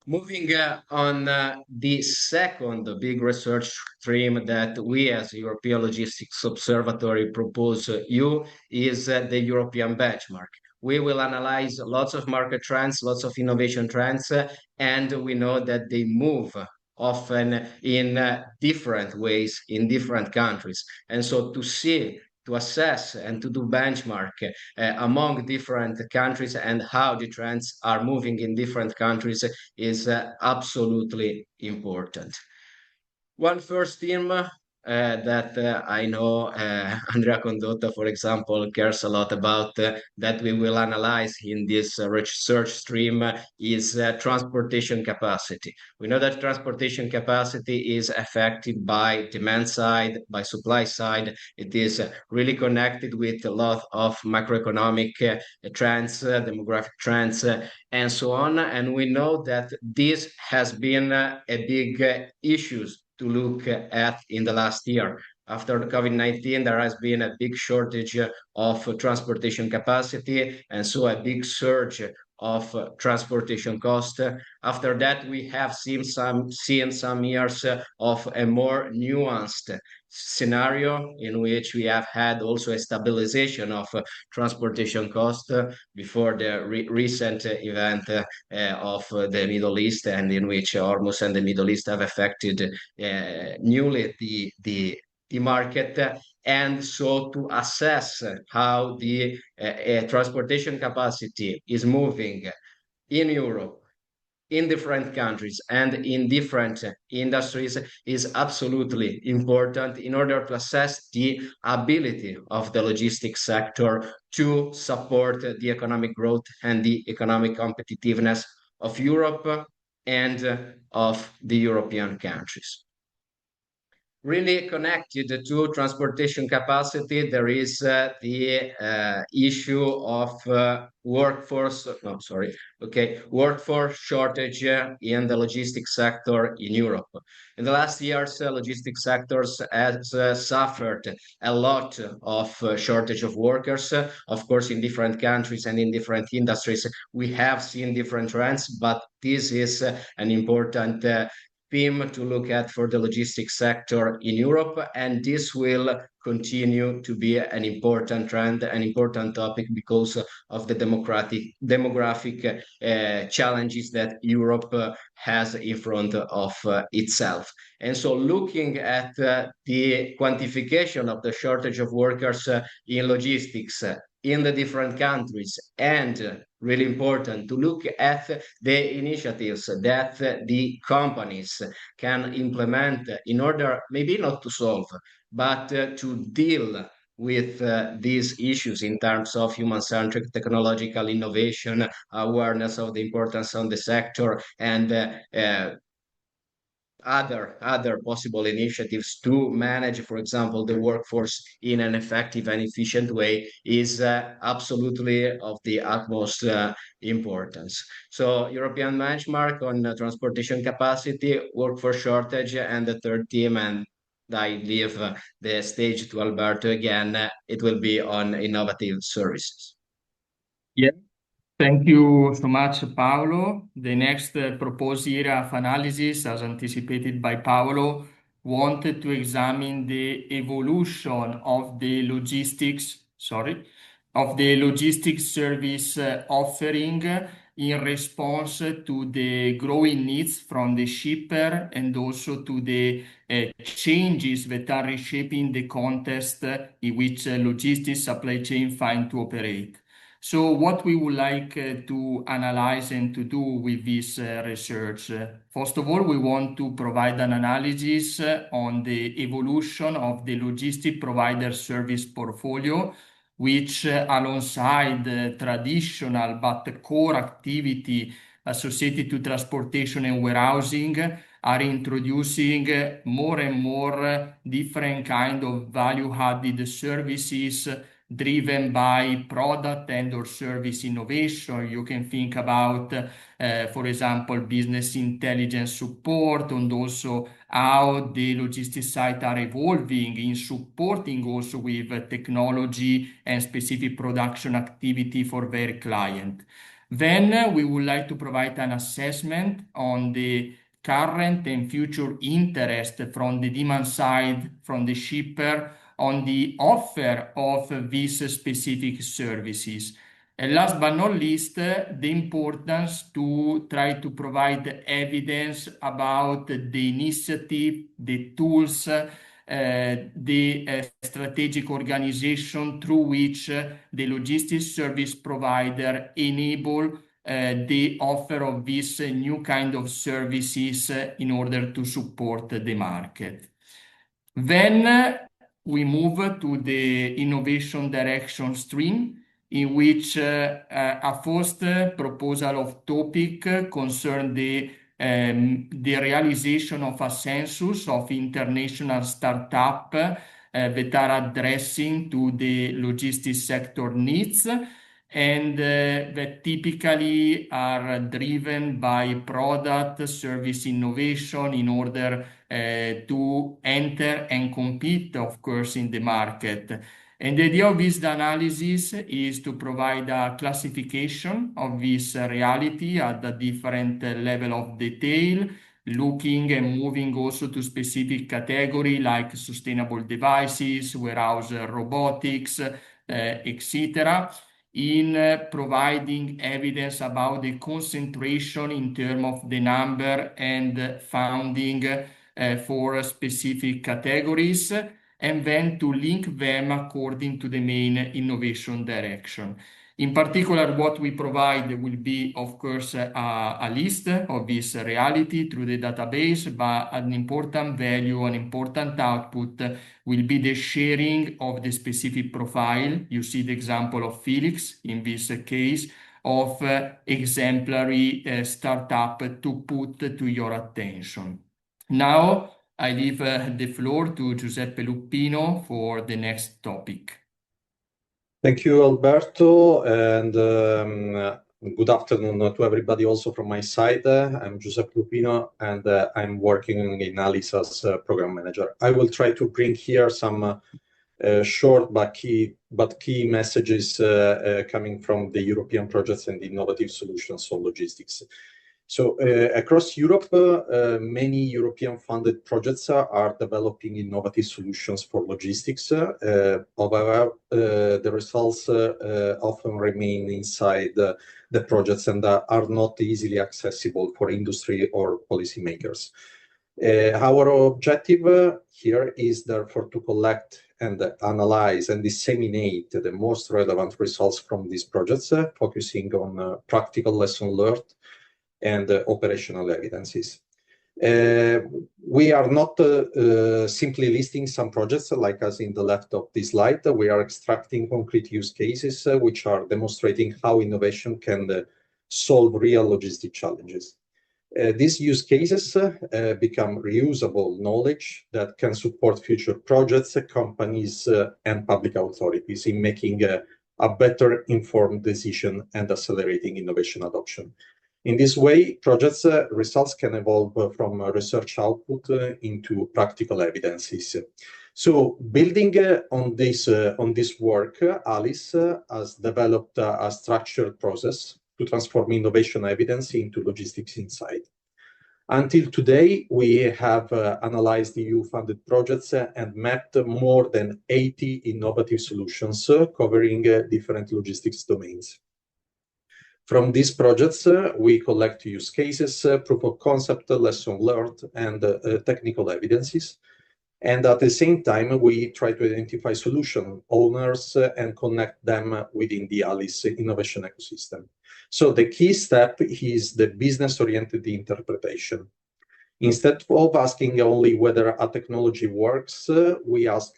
Moving on the second big research stream that we as European Logistics Observatory propose you is the European benchmark. We will analyze lots of market trends, lots of innovation trends, and we know that they move often in different ways in different countries. And so to assess and to do benchmark among different countries and how the trends are moving in different countries is absolutely important. One first theme that I know Andrea Condotta, for example, cares a lot about that we will analyze in this research stream is transportation capacity. We know that transportation capacity is affected by demand side, by supply side. It is really connected with a lot of macroeconomic trends, demographic trends, and so on. And we know that this has been a big issue to look at in the last year. After the COVID-19, there has been a big shortage of transportation capacity, and so a big surge of transportation cost. After that, we have seen some years of a more nuanced scenario in which we have had also a stabilization of transportation cost before the recent event of the Middle East, and in which Hormuz and the Middle East have affected newly the market. And so to assess how the transportation capacity is moving in Europe, in different countries and in different industries is absolutely important in order to assess the ability of the logistics sector to support the economic growth and the economic competitiveness of Europe and of the European countries. Really connected to transportation capacity, there is the issue of workforce shortage in the logistics sector in Europe. In the last years, logistics sectors has suffered a lot of shortage of workers. Of course, in different countries and in different industries, we have seen different trends, but this is an important theme to look at for the logistics sector in Europe, and this will continue to be an important trend, an important topic because of the demographic challenges that Europe has in front of itself. And so looking at the quantification of the shortage of workers in logistics in the different countries, and really important to look at the initiatives that the companies can implement in order maybe not to solve, but to deal with these issues in terms of human-centric technological innovation, awareness of the importance of the sector, and other possible initiatives to manage, for example, the workforce in an effective and efficient way is absolutely of the utmost importance. So European benchmark on transportation capacity, workforce shortage, and the third theme, and I leave the stage to Alberto again. It will be on innovative services. Yeah. Thank you so much, Paolo. The next proposed area of analysis, as anticipated by Paolo, wanted to examine the evolution of the logistics service offering in response to the growing needs from the shipper and also to the changes that are reshaping the context in which logistics supply chain find to operate. So what we would like to analyze and to do with this research, first of all, we want to provide an analysis on the evolution of the logistic provider service portfolio, which alongside traditional but core activity associated to transportation and warehousing are introducing more and more different kind of value-added services driven by product and or service innovation. You can think about, for example, business intelligence support, and also how the logistics sites are evolving in supporting also with technology and specific production activity for their client. Then we would like to provide an assessment on the current and future interest from the demand side, from the shipper, on the offer of these specific services. And last but not least, the importance to try to provide evidence about the initiative, the tools, the strategic organization through which the logistics service provider enable the offer of these new kind of services in order to support the market. Then we move to the innovation direction stream, in which a first proposal of topic concern the realization of a census of international startup that are addressing to the logistics sector needs, and that typically are driven by product service innovation in order to enter and compete, of course, in the market. And the idea of this analysis is to provide a classification of this reality at a different level of detail, looking and moving also to specific category like sustainable devices, warehouse robotics, etc., in providing evidence about the concentration in terms of the number and funding for specific categories, and then to link them according to the main innovation direction. In particular, what we provide will be, of course, a list of this reality through the database, but an important value, an important output will be the sharing of the specific profile. You see the example of Felix in this case of exemplary startup to put to your attention. Now, I leave the floor to Giuseppe Luppino for the next topic. Thank you, Alberto, and good afternoon to everybody also from my side. I'm Giuseppe Luppino, and I'm working in ALICE as program manager. I will try to bring here some short but key messages coming from the European projects and innovative solutions on logistics. So across Europe, many European funded projects are developing innovative solutions for logistics. However, the results often remain inside the projects and are not easily accessible for industry or policymakers. Our objective here is therefore to collect and analyze and disseminate the most relevant results from these projects, focusing on practical lessons learned and operational evidences. We are not simply listing some projects like as in the left of this slide. We are extracting concrete use cases which are demonstrating how innovation can solve real logistic challenges. These use cases become reusable knowledge that can support future projects, companies, and public authorities in making a better informed decision and accelerating innovation adoption. In this way, projects results can evolve from research output into practical evidences. So, building on this work, ALICE has developed a structured process to transform innovation evidence into logistics insight. Until today, we have analyzed EU-funded projects and mapped more than 80 innovative solutions covering different logistics domains. From these projects, we collect use cases, proof of concept, lesson learned, and technical evidences. And at the same time, we try to identify solution owners and connect them within the ALICE innovation ecosystem. So the key step is the business-oriented interpretation. Instead of asking only whether a technology works, we ask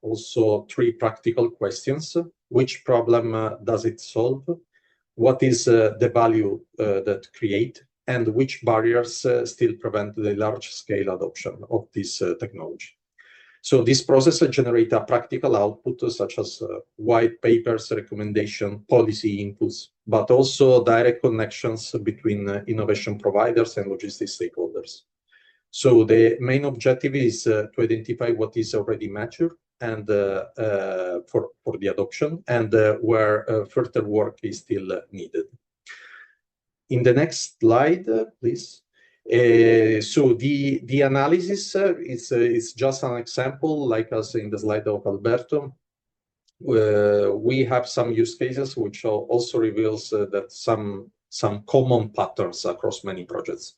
also three practical questions. Which problem does it solve? What is the value that create? And which barriers still prevent the large-scale adoption of this technology? So this process generates a practical output such as white papers, recommendation, policy inputs, but also direct connections between innovation providers and logistics stakeholders. So the main objective is to identify what is already mature and for the adoption and where further work is still needed. In the next slide, please. So the analysis is just an example, like as in the slide of Alberto. We have some use cases which also reveals that some common patterns across many projects.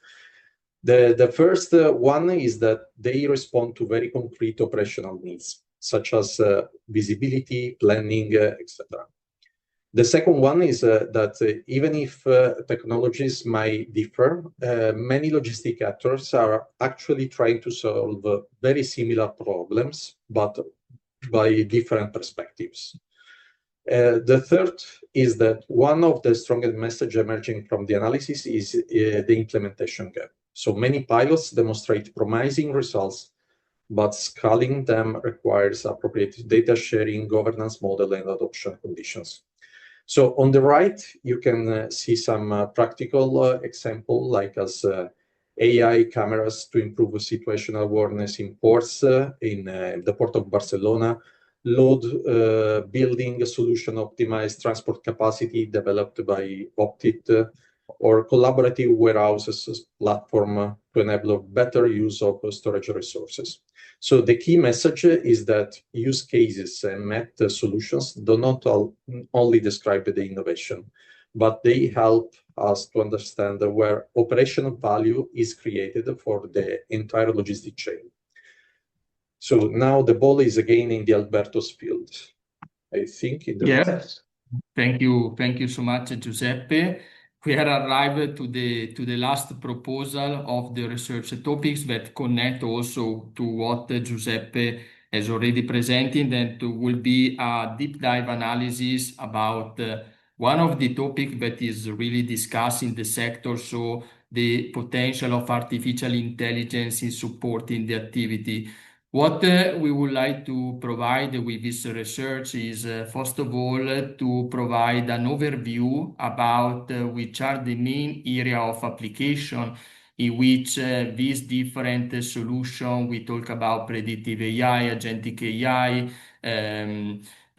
The first one is that they respond to very concrete operational needs, such as visibility, planning, etc. The second one is that even if technologies might differ, many logistic actors are actually trying to solve very similar problems, but by different perspectives. The third is that one of the strongest messages emerging from the analysis is the implementation gap. So many pilots demonstrate promising results, but scaling them requires appropriate data sharing, governance model, and adoption conditions. So on the right, you can see some practical example, like as AI cameras to improve situational awareness in ports, in the port of Barcelona, load building solution optimized transport capacity developed by Optit, or collaborative warehouses platform to enable better use of storage resources. So the key message is that use cases and met solutions do not only describe the innovation, but they help us to understand where operational value is created for the entire logistic chain. So now the ball is again in the Alberto's field. I think in the Yes. Thank you so much, Giuseppe. We are arrived to the last proposal of the research topics that connect also to what Giuseppe has already presented, and will be a deep dive analysis about one of the topics that is really discussed in the sector, so the potential of artificial intelligence in supporting the activity. What we would like to provide with this research is, first of all, to provide an overview about which are the main area of application in which these different solutions, we talk about predictive AI, agentic AI,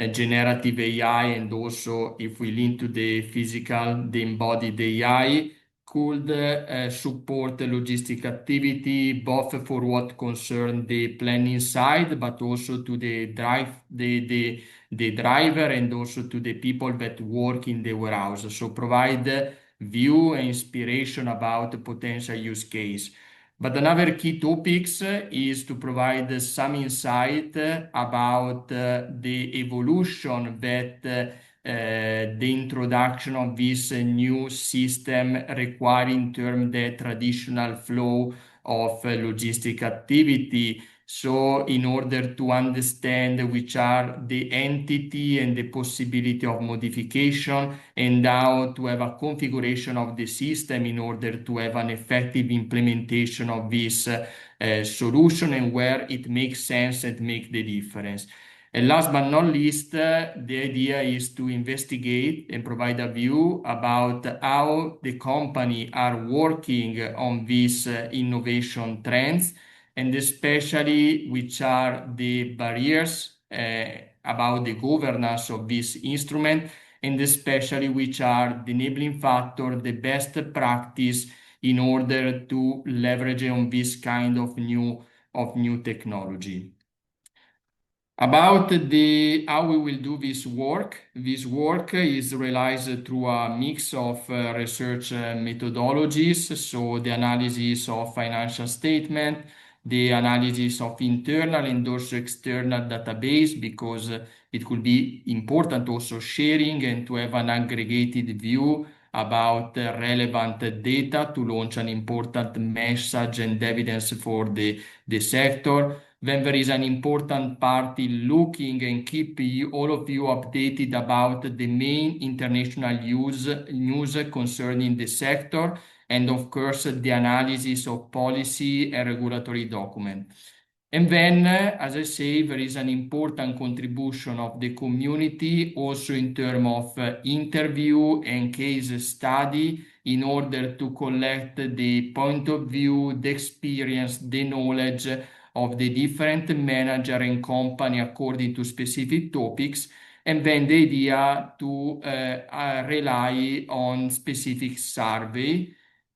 generative AI, and also if we link to the physical, the embodied AI, could support the logistic activity, both for what concern the planning side, but also to the driver and also to the people that work in the warehouse. So provide view and inspiration about the potential use case. But another key topics is to provide some insight about the evolution that the introduction of this new system require in terms of the traditional flow of logistic activity. So in order to understand which are the entity and the possibility of modification, and how to have a configuration of the system in order to have an effective implementation of this solution, and where it makes sense and make the difference. And last but not least, the idea is to investigate and provide a view about how the company are working on these innovation trends, and especially which are the barriers about the governance of this instrument, and especially which are the enabling factor, the best practice in order to leverage on this kind of new technology. About how we will do this work is realized through a mix of research methodologies, so the analysis of financial statement, the analysis of internal and also external database, because it could be important also sharing and to have an aggregated view about relevant data to launch an important message and evidence for the sector. Then there is an important part in looking and keeping all of you updated about the main international news concerning the sector, and of course the analysis of policy and regulatory document. And then, as I say, there is an important contribution of the community also in terms of interview and case study in order to collect the point of view, the experience, the knowledge of the different manager and company according to specific topics, and then the idea to rely on specific survey.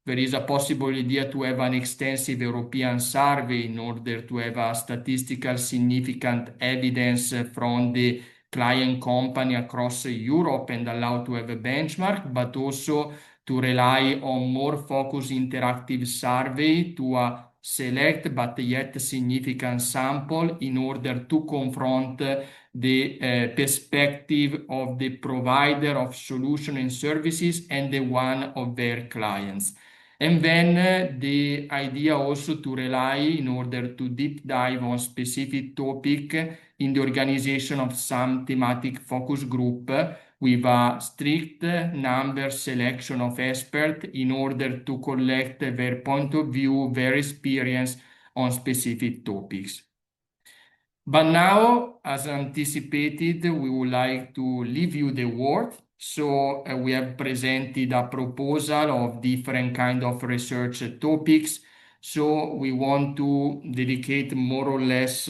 There is a possible idea to have an extensive European survey in order to have a statistical significant evidence from the client company across Europe and allow to have a benchmark, but also to rely on more focused interactive survey to a select but yet significant sample in order to confront the perspective of the provider of solution and services and the one of their clients. And then the idea also to rely in order to deep dive on specific topic in the organization of some thematic focus group with a strict number selection of experts in order to collect their point of view, their experience on specific topics. But now, as anticipated, we would like to leave you the word. So we have presented a proposal of different kind of research topics. So we want to dedicate more or less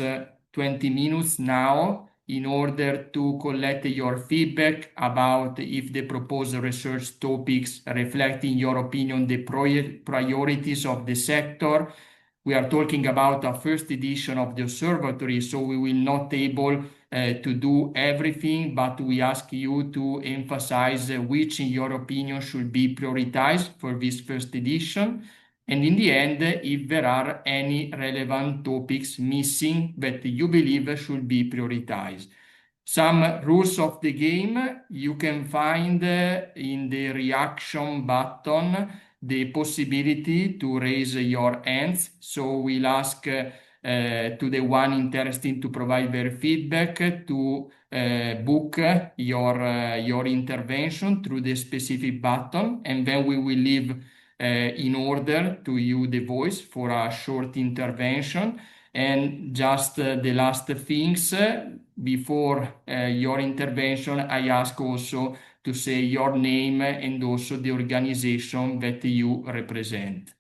20 minutes now in order to collect your feedback about if the proposed research topics reflect, in your opinion, the priorities of the sector. We are talking about a first edition of the Observatory, so we will not able to do everything, but we ask you to emphasize which, in your opinion, should be prioritized for this first edition. And in the end, if there are any relevant topics missing that you believe should be prioritized. Some rules of the game you can find in the reaction button, the possibility to raise your hands. So we'll ask to the one interested to provide their feedback to book your intervention through the specific button, and then we will leave in order to you the voice for a short intervention. And just the last things before your intervention, I ask also to say your name and also the organization that you represent.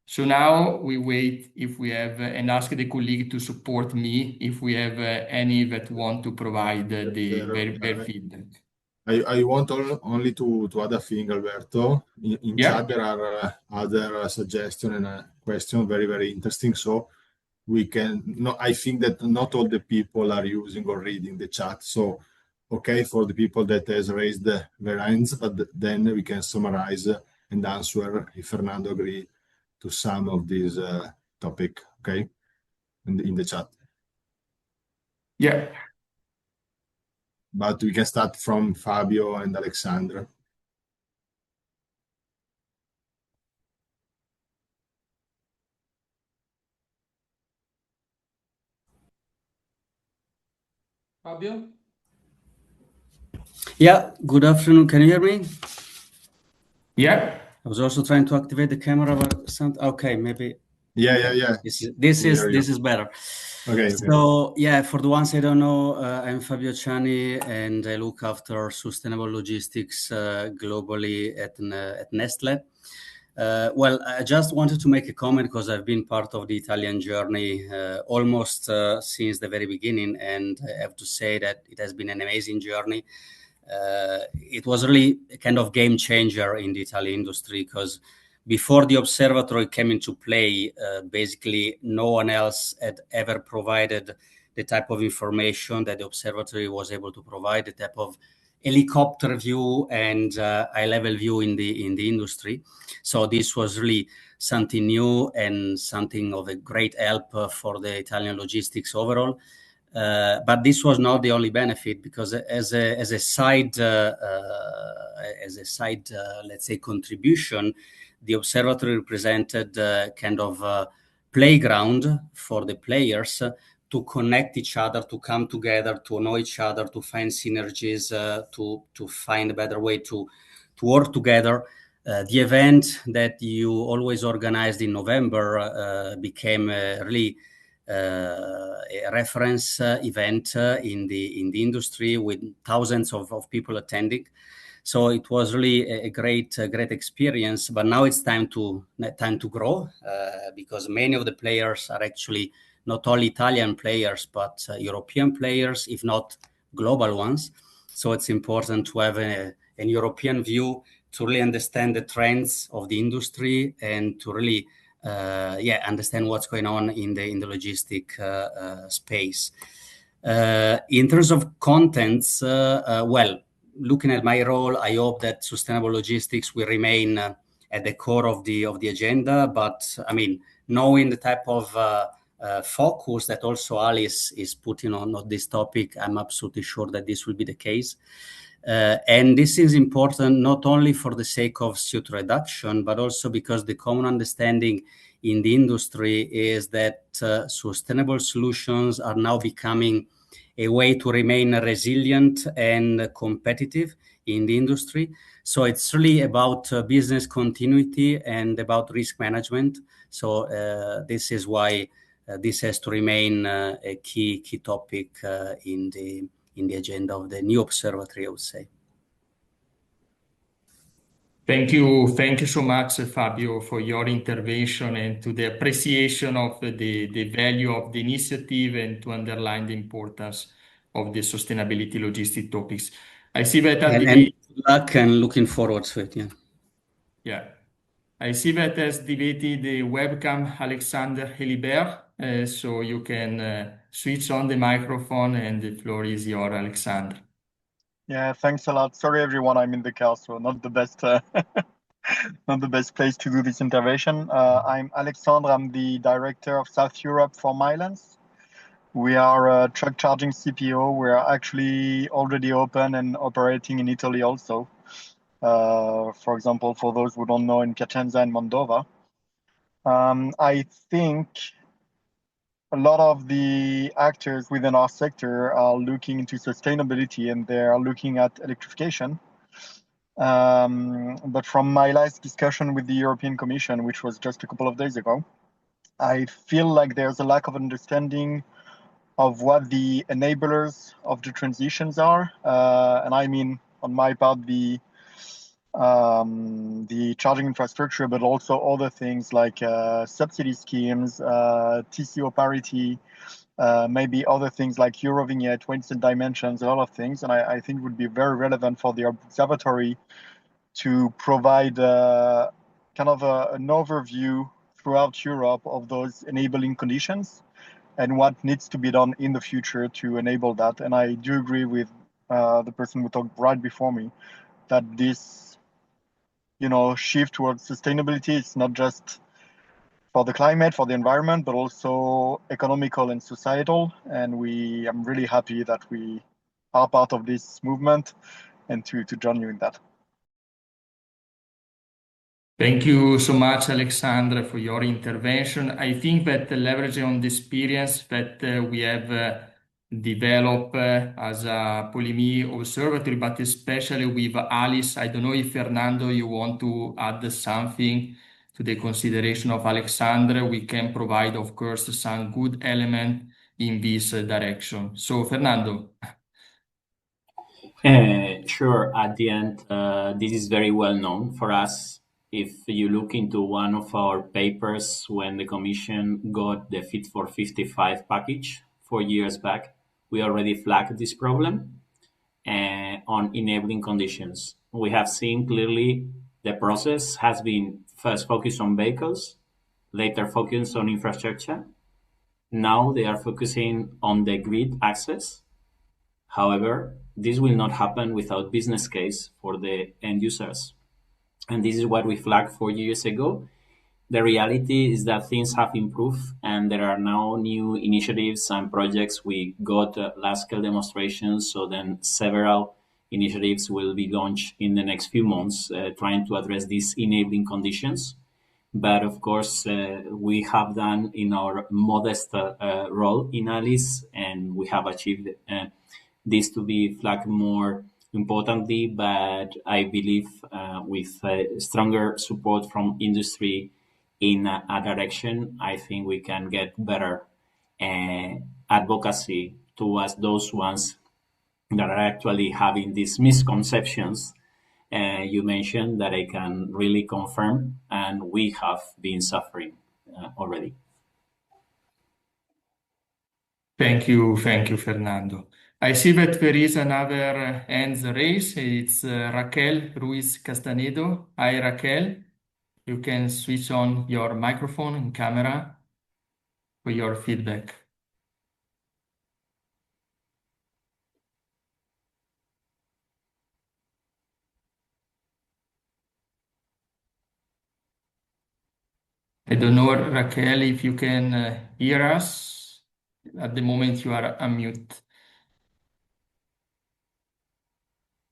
So now we wait if we have, and ask the colleague to support me if we have any that want to provide their feedback. I want only to add a thing, Alberto. In chat there are other suggestions and questions, very, very interesting. So we can, no, I think that not all the people are using or reading the chat. So, okay, for the people that has raised their hands, but then we can summarize and answer if Fernando agree to some of these topic, okay, in the chat. Yeah. But we can start from Fabio and Alexandra. Fabio? Yeah, good afternoon. Can you hear me? Yeah. I was also trying to activate the camera, but okay, maybe. Yeah. This is better. Okay. So yeah, for the ones I don't know, I'm Fabio Ciani, and I look after sustainable logistics globally at Nestlé. Well, I just wanted to make a comment because I've been part of the Italian journey almost since the very beginning, and I have to say that it has been an amazing journey. It was really a kind of game changer in the Italian industry, because before the Observatory came into play, basically no one else had ever provided the type of information that the observatory was able to provide, the type of helicopter view and high-level view in the industry. So this was really something new and something of a great help for the Italian logistics overall. But this was not the only benefit, because as a side, let's say, contribution, the observatory represented kind of playground for the players to connect each other, to come together, to know each other, to find synergies, to find a better way to work together. The event that you always organized in November became really a reference event in the industry, with thousands of people attending. So it was really a great experience. But now it's time to grow, because many of the players are actually not only Italian players, but European players, if not global ones. So it's important to have an European view to really understand the trends of the industry and to really understand what's going on in the logistic space. In terms of contents, well, looking at my role, I hope that sustainable logistics will remain at the core of the agenda. But I mean, knowing the type of focus that also Alice is putting on this topic, I'm absolutely sure that this will be the case. And this is important not only for the sake of CO2 reduction, but also because the common understanding in the industry is that sustainable solutions are now becoming a way to remain resilient and competitive in the industry. So it's really about business continuity and about risk management. So this is why this has to remain a key topic in the agenda of the new observatory, I would say. Thank you so much, Fabio, for your intervention and to the appreciation of the value of the initiative and to underline the importance of the sustainability logistic topics. I see that and good luck and looking forward to it. Yeah. I see that as debated the webcam Alexander Helibert, so you can switch on the microphone and the floor is yours, Alexander. Yeah, thanks a lot. Sorry, everyone, I'm in the car, so not the best, not the best place to do this intervention. I'm Alexandre. I'm the director of South Europe for Milans. We are a truck charging CPO. We are actually already open and operating in Italy also. For example, for those who don't know, in Piacenza and Mondova. I think a lot of the actors within our sector are looking into sustainability and they are looking at electrification. But from my last discussion with the European Commission, which was just a couple of days ago, I feel like there's a lack of understanding of what the enablers of the transitions are. And I mean, on my part, the charging infrastructure, but also other things like subsidy schemes, TCO parity, maybe other things like Eurovignette, weights and dimensions, a lot of things. And I think it would be very relevant for the observatory to provide kind of an overview throughout Europe of those enabling conditions and what needs to be done in the future to enable that. And I do agree with the person who talked right before me that this shift towards sustainability is not just for the climate, for the environment, but also economical and societal. And I'm really happy that we are part of this movement and to join you in that. Thank you so much, Alexandre, for your intervention. I think that leveraging on the experience that we have developed as a Polimi Observatory, but especially with Alice, I don't know if Fernando, you want to add something to the consideration of Alexandre. We can provide, of course, some good element in this direction. So, Fernando. Sure. At the end, this is very well known for us. If you look into one of our papers, when the Commission got the Fit for 55 package 4 years back, we already flagged this problem on enabling conditions. We have seen clearly the process has been first focused on vehicles, later focused on infrastructure, Now they are focusing on the grid access. However, this will not happen without business case for the end users. And this is what we flagged 4 years ago. The reality is that things have improved and there are now new initiatives and projects. We got large-scale demonstrations, so then several initiatives will be launched in the next few months trying to address these enabling conditions. But of course, we have done in our modest role in Alice, and we have achieved this to be flagged more importantly. But I believe with stronger support from industry in a direction, I think we can get better advocacy towards those ones that are actually having these misconceptions you mentioned that I can really confirm, and we have been suffering already. Thank you, Fernando. I see that there is another hands raised. It's Raquel Ruiz Castanedo. Hi, Raquel. You can switch on your microphone and camera for your feedback. I don't know, Raquel, if you can hear us. At the moment, you are unmute.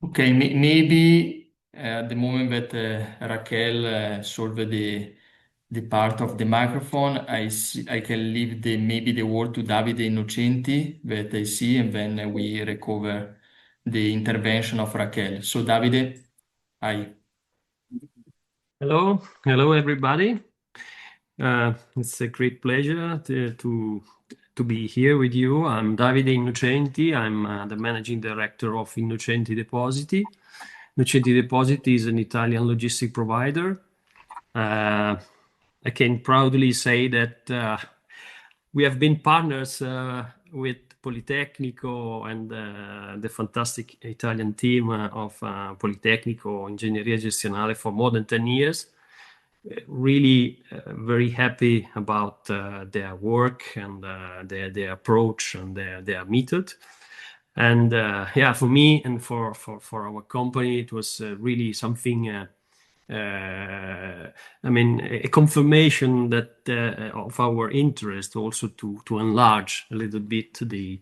Okay, maybe at the moment that Raquel solved the part of the microphone, I can leave maybe the word to Davide Innocenti that I see, and then we recover the intervention of Raquel. So Davide, hi. Hello, everybody. It's a great pleasure to be here with you. I'm Davide Innocenti. I'm the managing director of Innocenti Depositi. Innocenti Depositi is an Italian logistic provider. I can proudly say that we have been partners with Politecnico and the fantastic Italian team of Politecnico Ingegneria Gestionale for more than 10 years. Really very happy about their work and their approach and their method. And yeah, for me and for our company, it was really something I mean, a confirmation that of our interest also to enlarge a little bit the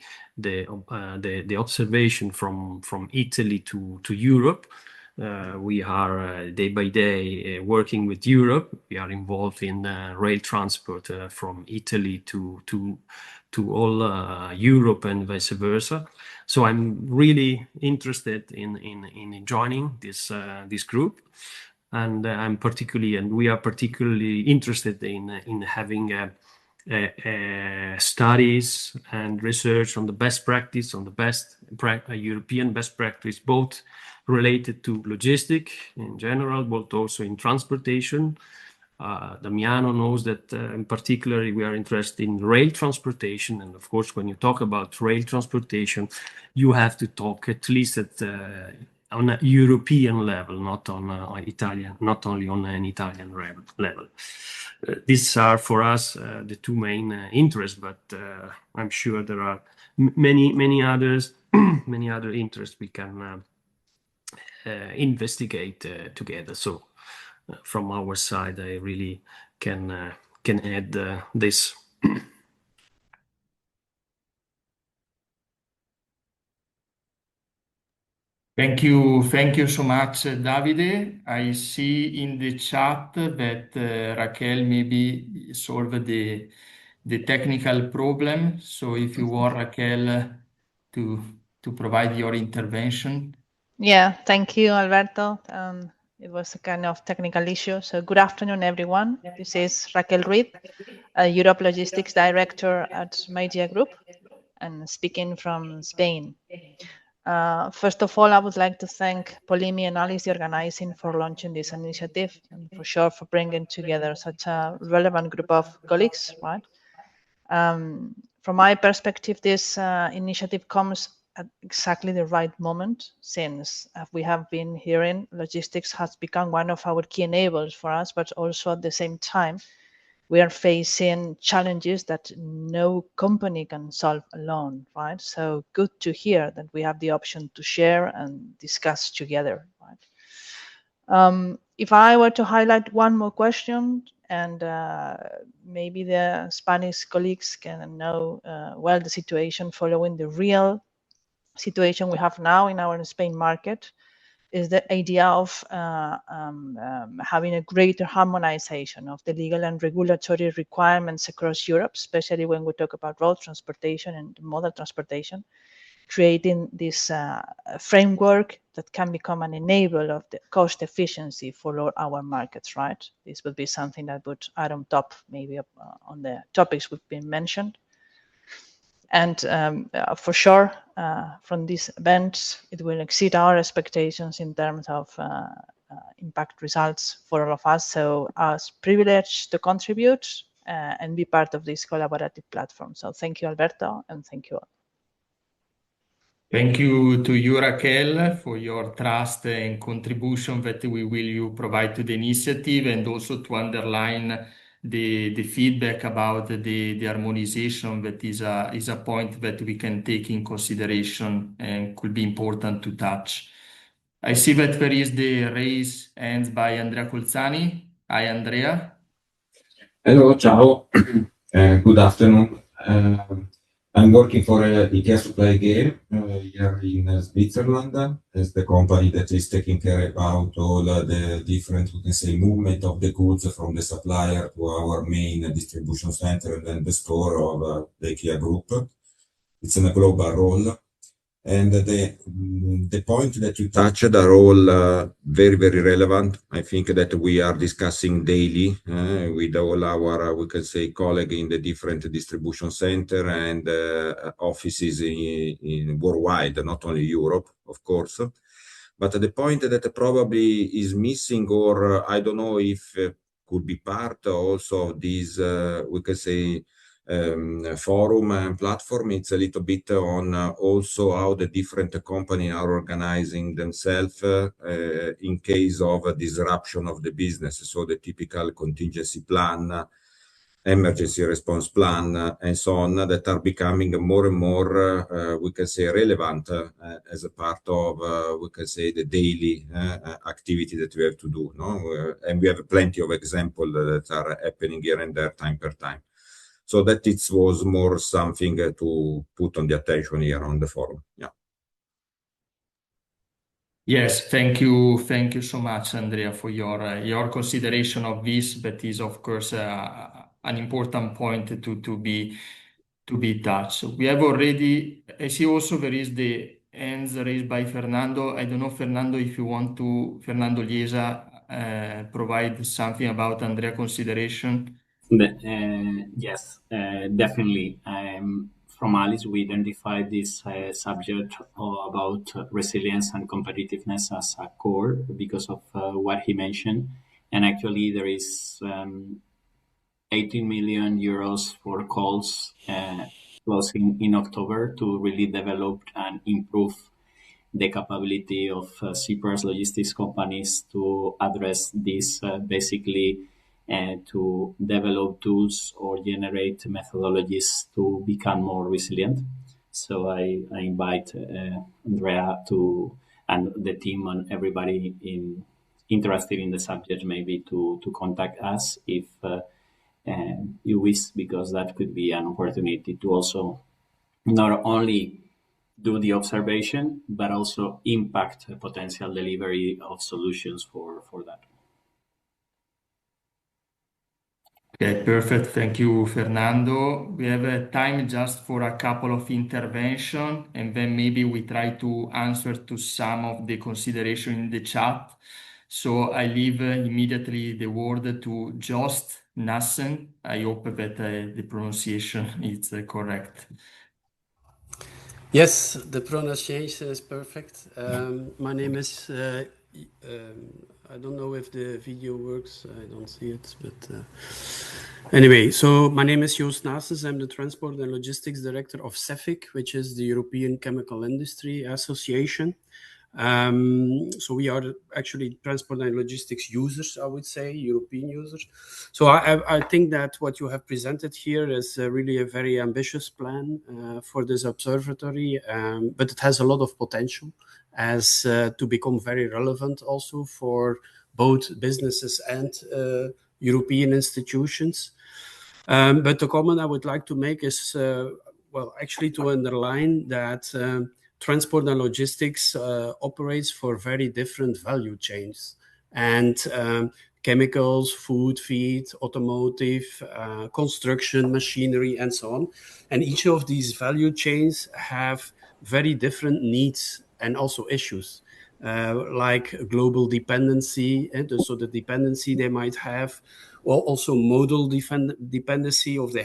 observation from Italy to Europe. We are day by day working with Europe. We are involved in rail transport from Italy to all Europe and vice versa. So I'm really interested in joining this group. And we are particularly interested in having studies and research on the best practice, on the best European best practice, both related to logistic in general, but also in transportation. Damiano knows that in particular we are interested in rail transportation, and of course, when you talk about rail transportation, you have to talk at least on a European level, not on Italian, not only on an Italian level. These are for us the two main interests, but I'm sure there are many others, many other interests we can investigate together. So from our side, I really can add this. Thank you so much, Davide. I see in the chat that Raquel maybe solved the technical problem. So if you want, Raquel, to provide your intervention. Yeah, thank you, Alberto. It was a kind of technical issue. So good afternoon, everyone. This is Raquel Ruiz, a Europe Logistics Director at Media Group, and speaking from Spain. First of all, I would like to thank Polimi and Alice, the organizing, for launching this initiative, and for sure for bringing together such a relevant group of colleagues, right? From my perspective, this initiative comes at exactly the right moment, since as we have been hearing, logistics has become one of our key enablers for us, but also at the same time, we are facing challenges that no company can solve alone, right? So good to hear that we have the option to share and discuss together, right? If I were to highlight one more question, and maybe the Spanish colleagues can know well the situation following the real situation we have now in our Spain market, is the idea of having a greater harmonization of the legal and regulatory requirements across Europe, especially when we talk about road transportation and modal transportation, creating this framework that can become an enabler of the cost efficiency for all our markets, right? This would be something that would add on top, maybe on the topics we've been mentioned. And for sure, from this event, it will exceed our expectations in terms of impact results for all of us. So I was privileged to contribute and be part of this collaborative platform. So thank you, Alberto, and thank you all. Thank you to you, Raquel, for your trust and contribution that we will provide to the initiative, and also to underline the feedback about the harmonization that is a point that we can take in consideration and could be important to touch. I see that there is the raise hands by Andrea Colzani. Hi, Andrea. Hello, ciao. Good afternoon. I'm working for IKEA Supply Chain here in Switzerland as the company that is taking care about all the different, we can say, movement of the goods from the supplier to our main distribution center and then the store of the IKEA group. It's in a global role. And the point that you touched are all very, very relevant. I think that we are discussing daily with all our, we can say, colleagues in the different distribution center and offices in worldwide, not only Europe, of course. But the point that probably is missing, or I don't know if could be part also of this, we can say, forum and platform, it's a little bit on also how the different companies are organizing themselves in case of a disruption of the business. So the typical contingency plan, emergency response plan, and so on, that are becoming more and more, we can say, relevant as a part of, we can say, the daily activity that we have to do. No? And we have plenty of examples that are happening here and there, time per time. So that it was more something to put on the attention here on the forum. Yeah. Yes, thank you so much, Andrea, for your consideration of this. That is, of course, an important point to be touched. We have already. I see also there is the hands raised by Fernando. I don't know, Fernando, if you want to, Fernando Liesa, provide something about Andrea consideration. Yes, definitely. From Alice, we identified this subject about resilience and competitiveness as a core because of what he mentioned. And actually, there is 18 million euros for calls closing in October to really develop and improve the capability of shippers, logistics companies to address this basically to develop tools or generate methodologies to become more resilient. So I invite Andrea and the team and everybody interested in the subject maybe to contact us if you wish, because that could be an opportunity to also not only do the observation, but also impact the potential delivery of solutions for that. Okay, perfect. Thank you, Fernando. We have time just for a couple of interventions, and then maybe we try to answer to some of the consideration in the chat. So I leave immediately the word to Jost Nassen. I hope that the pronunciation is correct. Yes, the pronunciation is perfect. My name is, I don't know if the video works, I don't see it, but anyway, so my name is Joost Naessens. I'm the Transport and Logistics Director of CEFIC, which is the European Chemical Industry Association. So we are actually transport and logistics users, I would say, European users. So I think that what you have presented here is really a very ambitious plan for this observatory, but it has a lot of potential as to become very relevant also for both businesses and European institutions. But the comment I would like to make is, well, actually to underline that transport and logistics operates for very different value chains. And chemicals, food, feed, automotive, construction, machinery, and so on. And each of these value chains have very different needs and also issues. Like global dependency, and so the dependency they might have, or also modal dependency, or they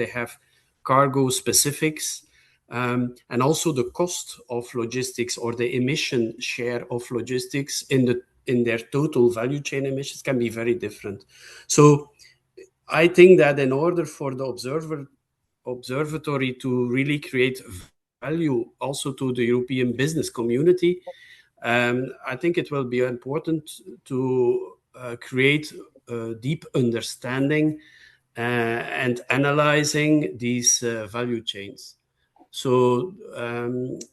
have cargo specifics, and also the cost of logistics or the emission share of logistics in their total value chain emissions can be very different. So I think that in order for the observatory to really create value also to the European business community, I think it will be important to create a deep understanding and analyzing these value chains. So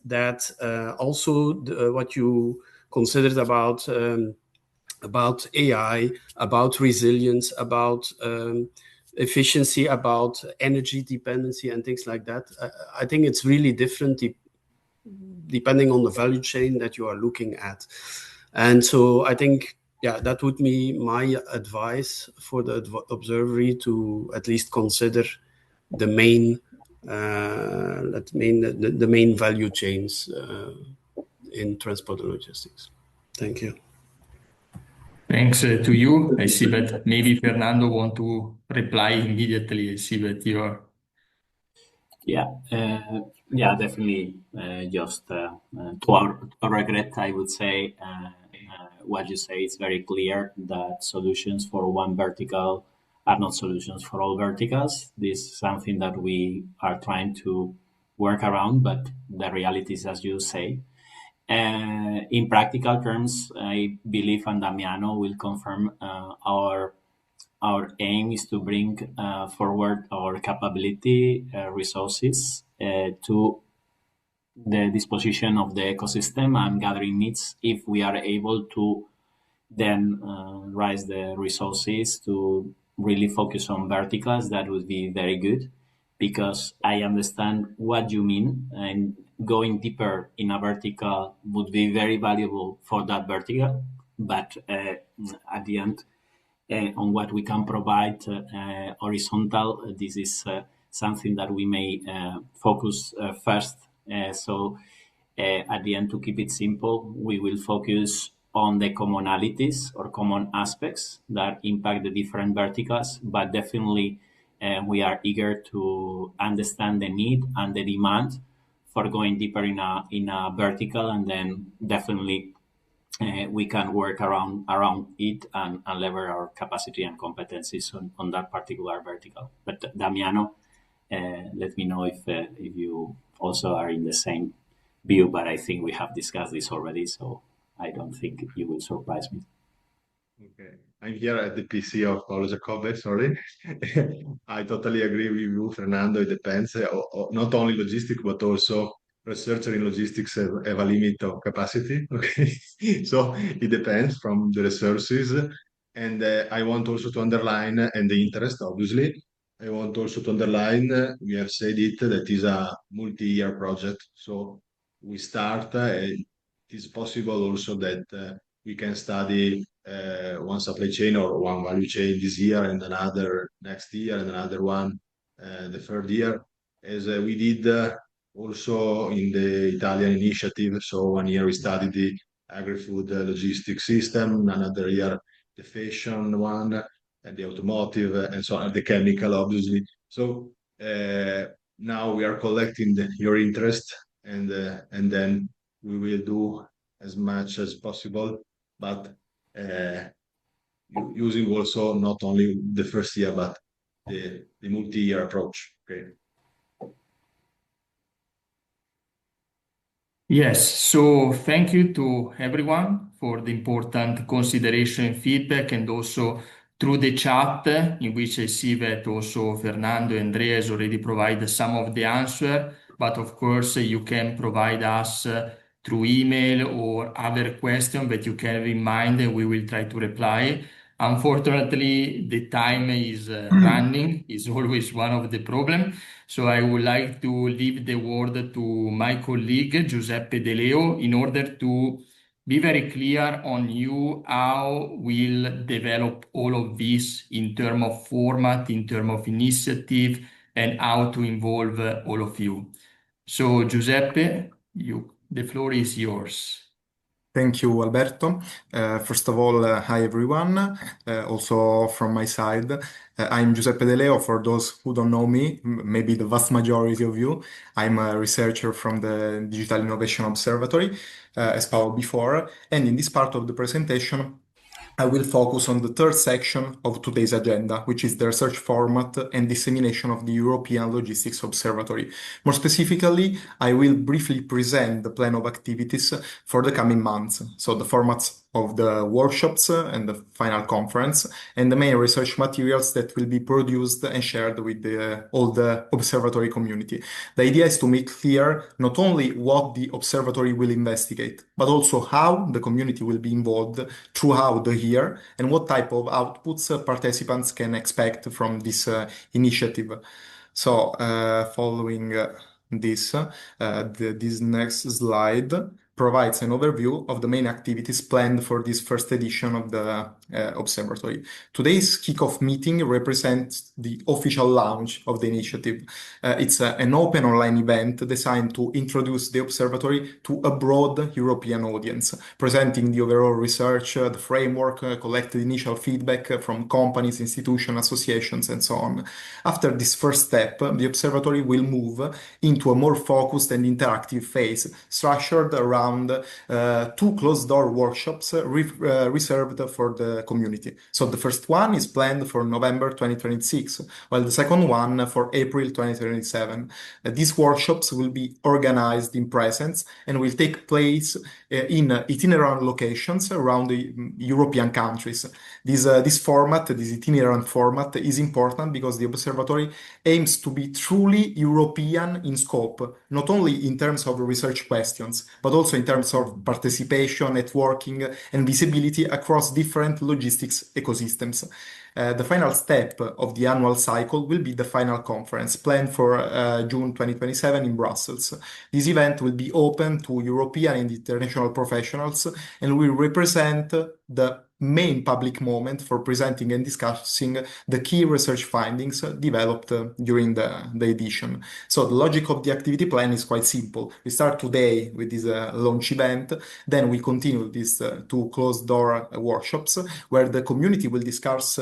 that also what you considered about AI, about resilience, about efficiency, about energy dependency and things like that. I think it's really different depending on the value chain that you are looking at. And so I think, yeah, that would be my advice for the observatory to at least consider the main value chains in transport and logistics. Thank you. Thanks to you. I see that maybe Fernando want to reply immediately. I see that you are. Yeah, definitely. Just to our regret, I would say what you say is very clear that solutions for one vertical are not solutions for all verticals. This is something that we are trying to work around, but the reality is, as you say. In practical terms, I believe, and Damiano will confirm, our aim is to bring forward our capability resources to the disposition of the ecosystem and gathering needs. If we are able to then raise the resources to really focus on verticals, that would be very good, because I understand what you mean, and going deeper in a vertical would be very valuable for that vertical. But at the end, on what we can provide horizontal, this is something that we may focus first. So at the end, to keep it simple, we will focus on the commonalities or common aspects that impact the different verticals, but definitely we are eager to understand the need and the demand for going deeper in a vertical, and then definitely we can work around it and lever our capacity and competencies on that particular vertical. But Damiano, let me know if you also are in the same view, but I think we have discussed this already, so I don't think you will surprise me. Okay, I'm here at the PC of Paolo Giacobbe, sorry. I totally agree with you, Fernando. It depends, not only logistics, but also researcher in logistics have a limit of capacity. Okay, so it depends from the resources. And I want also to underline, and the interest, obviously. I want also to underline, we have said it, that is a multi-year project. So we start, it is possible also that we can study one supply chain or one value chain this year and another next year and another one the third year, as we did also in the Italian initiative. So 1 year we studied the agri-food logistics system, another year the fashion one, and the automotive, and so on, the chemical, obviously. So now we are collecting your interest, and then we will do as much as possible, but using also not only the first year, but the multi-year approach. Okay. Yes, so thank you to everyone for the important consideration and feedback, and also through the chat, in which I see that also Fernando and Andrea has already provided some of the answer, but of course you can provide us through email or other question that you can have in mind, and we will try to reply. Unfortunately, the time is running, is always one of the problem. So I would like to leave the word to my colleague Giuseppe De Leo in order to be very clear on you how we'll develop all of this in terms of format, in terms of initiative, and how to involve all of you. So Giuseppe, the floor is yours. Thank you, Alberto. First of all, hi everyone. Also from my side, I'm Giuseppe De Leo. For those who don't know me, maybe the vast majority of you, I'm a researcher from the Digital Innovation Observatory, as Paolo before. And in this part of the presentation, I will focus on the third section of today's agenda, which is the research format and dissemination of the European Logistics Observatory. More specifically, I will briefly present the plan of activities for the coming months, so the formats of the workshops and the final conference, and the main research materials that will be produced and shared with all the observatory community. The idea is to make clear not only what the observatory will investigate, but also how the community will be involved throughout the year and what type of outputs participants can expect from this initiative. So, following this next slide provides an overview of the main activities planned for this first edition of the observatory. Today's kickoff meeting represents the official launch of the initiative. It's an open online event designed to introduce the observatory to a broad European audience, presenting the overall research, the framework, collected initial feedback from companies, institutions, associations, and so on. After this first step, the observatory will move into a more focused and interactive phase, structured around two closed-door workshops reserved for the community. So the first one is planned for November 2026, while the second one for April 2027. These workshops will be organized in presence and will take place in itinerant locations around the European countries. This itinerant format, is important because the observatory aims to be truly European in scope, not only in terms of research questions, but also in terms of participation, networking, and visibility across different logistics ecosystems. The final step of the annual cycle will be the final conference planned for June 2027 in Brussels. This event will be open to European and international professionals and will represent the main public moment for presenting and discussing the key research findings developed during the edition. So the logic of the activity plan is quite simple. We start today with this launch event, then we continue these two closed-door workshops where the community will discuss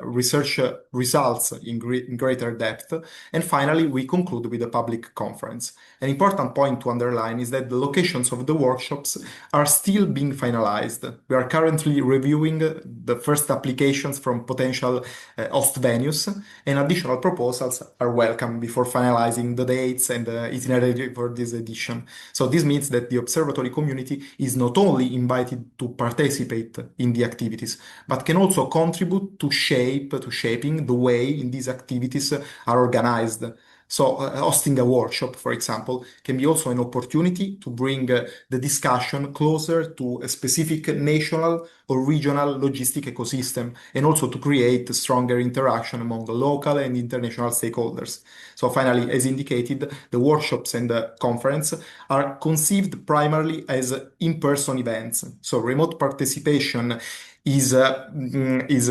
research results in greater depth, and finally we conclude with a public conference. An important point to underline is that the locations of the workshops are still being finalized. We are currently reviewing the first applications from potential host venues, and additional proposals are welcome before finalizing the dates and the itinerary for this edition. So this means that the observatory community is not only invited to participate in the activities, but can also contribute to shaping the way in these activities are organized. So hosting a workshop, for example, can be also an opportunity to bring the discussion closer to a specific national or regional logistic ecosystem, and also to create a stronger interaction among the local and international stakeholders. So finally, as indicated, the workshops and the conference are conceived primarily as in-person events. So remote participation is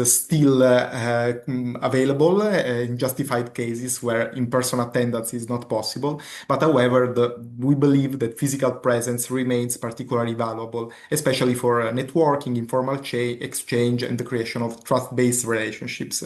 still available in justified cases where in-person attendance is not possible. But however, we believe that physical presence remains particularly valuable, especially for networking, informal exchange, and the creation of trust-based relationships.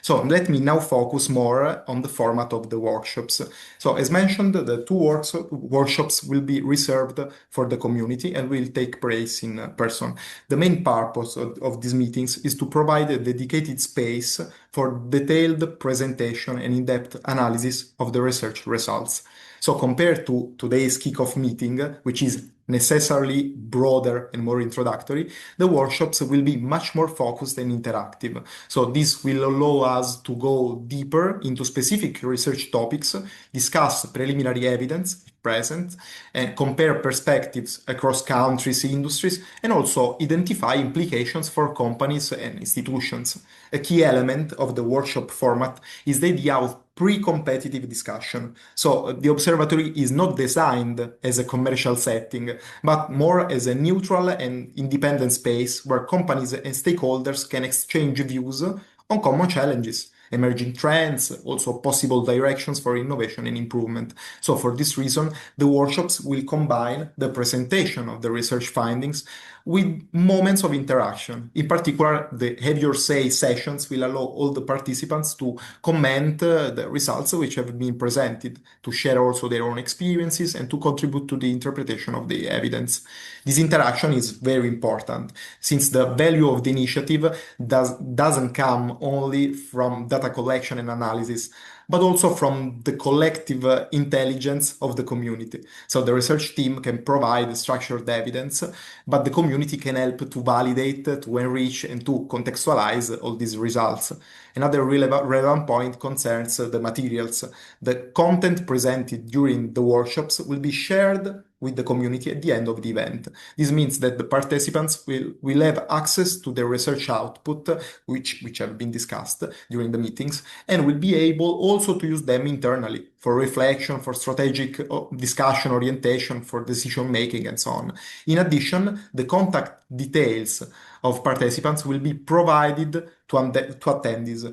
So let me now focus more on the format of the workshops. So as mentioned, the two workshops will be reserved for the community and will take place in person. The main purpose of these meetings is to provide a dedicated space for detailed presentation and in-depth analysis of the research results. So compared to today's kickoff meeting, which is necessarily broader and more introductory, the workshops will be much more focused and interactive. So this will allow us to go deeper into specific research topics, discuss preliminary evidence present, and compare perspectives across countries, industries, and also identify implications for companies and institutions. A key element of the workshop format is the idea of pre-competitive discussion. So the observatory is not designed as a commercial setting, but more as a neutral and independent space where companies and stakeholders can exchange views on common challenges, emerging trends, also possible directions for innovation and improvement. So for this reason, the workshops will combine the presentation of the research findings with moments of interaction. In particular, the Have Your Say sessions will allow all the participants to comment the results which have been presented, to share also their own experiences and to contribute to the interpretation of the evidence. This interaction is very important since the value of the initiative doesn't come only from data collection and analysis, but also from the collective intelligence of the community. So the research team can provide structured evidence, but the community can help to validate, to enrich, and to contextualize all these results. Another relevant point concerns the materials. The content presented during the workshops will be shared with the community at the end of the event. This means that the participants will have access to the research output, which have been discussed during the meetings, and will be able also to use them internally for reflection, for strategic discussion, orientation, for decision making, and so on. In addition, the contact details of participants will be provided to attendees,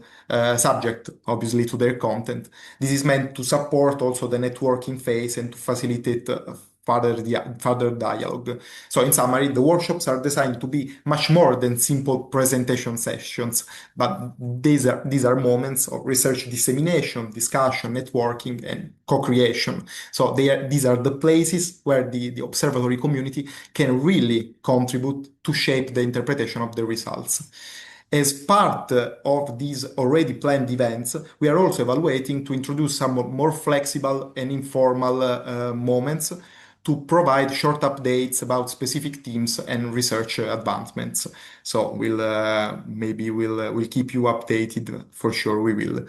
subject obviously to their content. This is meant to support also the networking phase and to facilitate further dialogue. So in summary, the workshops are designed to be much more than simple presentation sessions, but these are moments of research dissemination, discussion, networking, and co-creation. So these are the places where the observatory community can really contribute to shape the interpretation of the results. As part of these already planned events, we are also evaluating to introduce some more flexible and informal moments to provide short updates about specific teams and research advancements. So we'll keep you updated, for sure we will.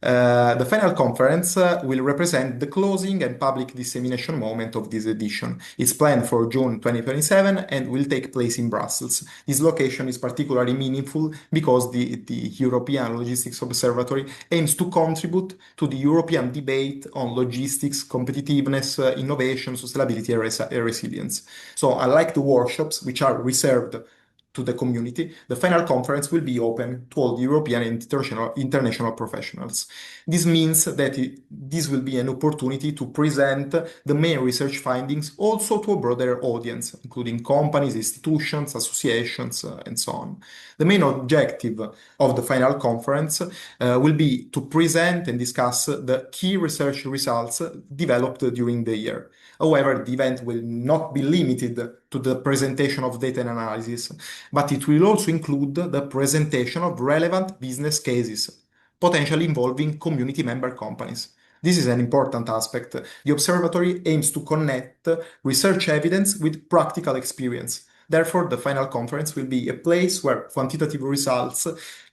The final conference will represent the closing and public dissemination moment of this edition. It's planned for June 2027 and will take place in Brussels. This location is particularly meaningful because the European Logistics Observatory aims to contribute to the European debate on logistics, competitiveness, innovation, sustainability, and resilience. So unlike the workshops, which are reserved to the community, the final conference will be open to all the European and international professionals. This means that this will be an opportunity to present the main research findings also to a broader audience, including companies, institutions, associations, and so on. The main objective of the final conference will be to present and discuss the key research results developed during the year. However, the event will not be limited to the presentation of data and analysis, but it will also include the presentation of relevant business cases, potentially involving community member companies. This is an important aspect. The observatory aims to connect research evidence with practical experience. Therefore, the final conference will be a place where quantitative results,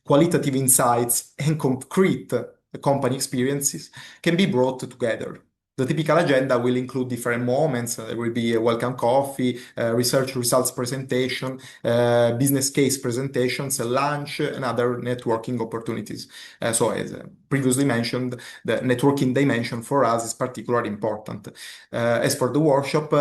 qualitative insights, and concrete company experiences can be brought together. The typical agenda will include different moments. There will be a welcome coffee, research results presentation, business case presentations, a lunch, and other networking opportunities. So as previously mentioned, the networking dimension for us is particularly important. As for the workshop,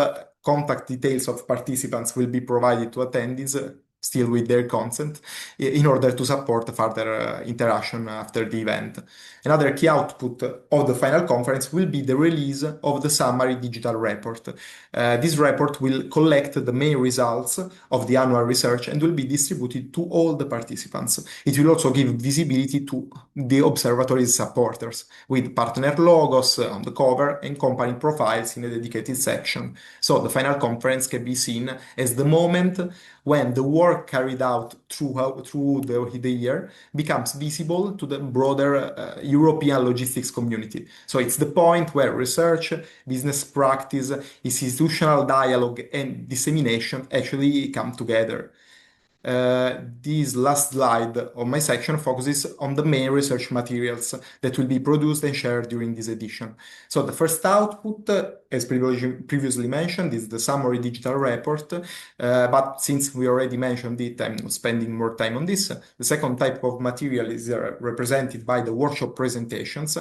contact details of participants will be provided to attendees, still with their consent, in order to support further interaction after the event. Another key output of the final conference will be the release of the summary digital report. This report will collect the main results of the annual research and will be distributed to all the participants. It will also give visibility to the observatory's supporters, with partner logos on the cover and company profiles in a dedicated section. So the final conference can be seen as the moment when the work work carried out through the year becomes visible to the broader European logistics community. So it's the point where research, business practice, institutional dialogue, and dissemination actually come together. This last slide of my section focuses on the main research materials that will be produced and shared during this edition. So the first output, as previously mentioned, is the summary digital report. But since we already mentioned it, I'm not spending more time on this. The second type of material is represented by the workshop presentations,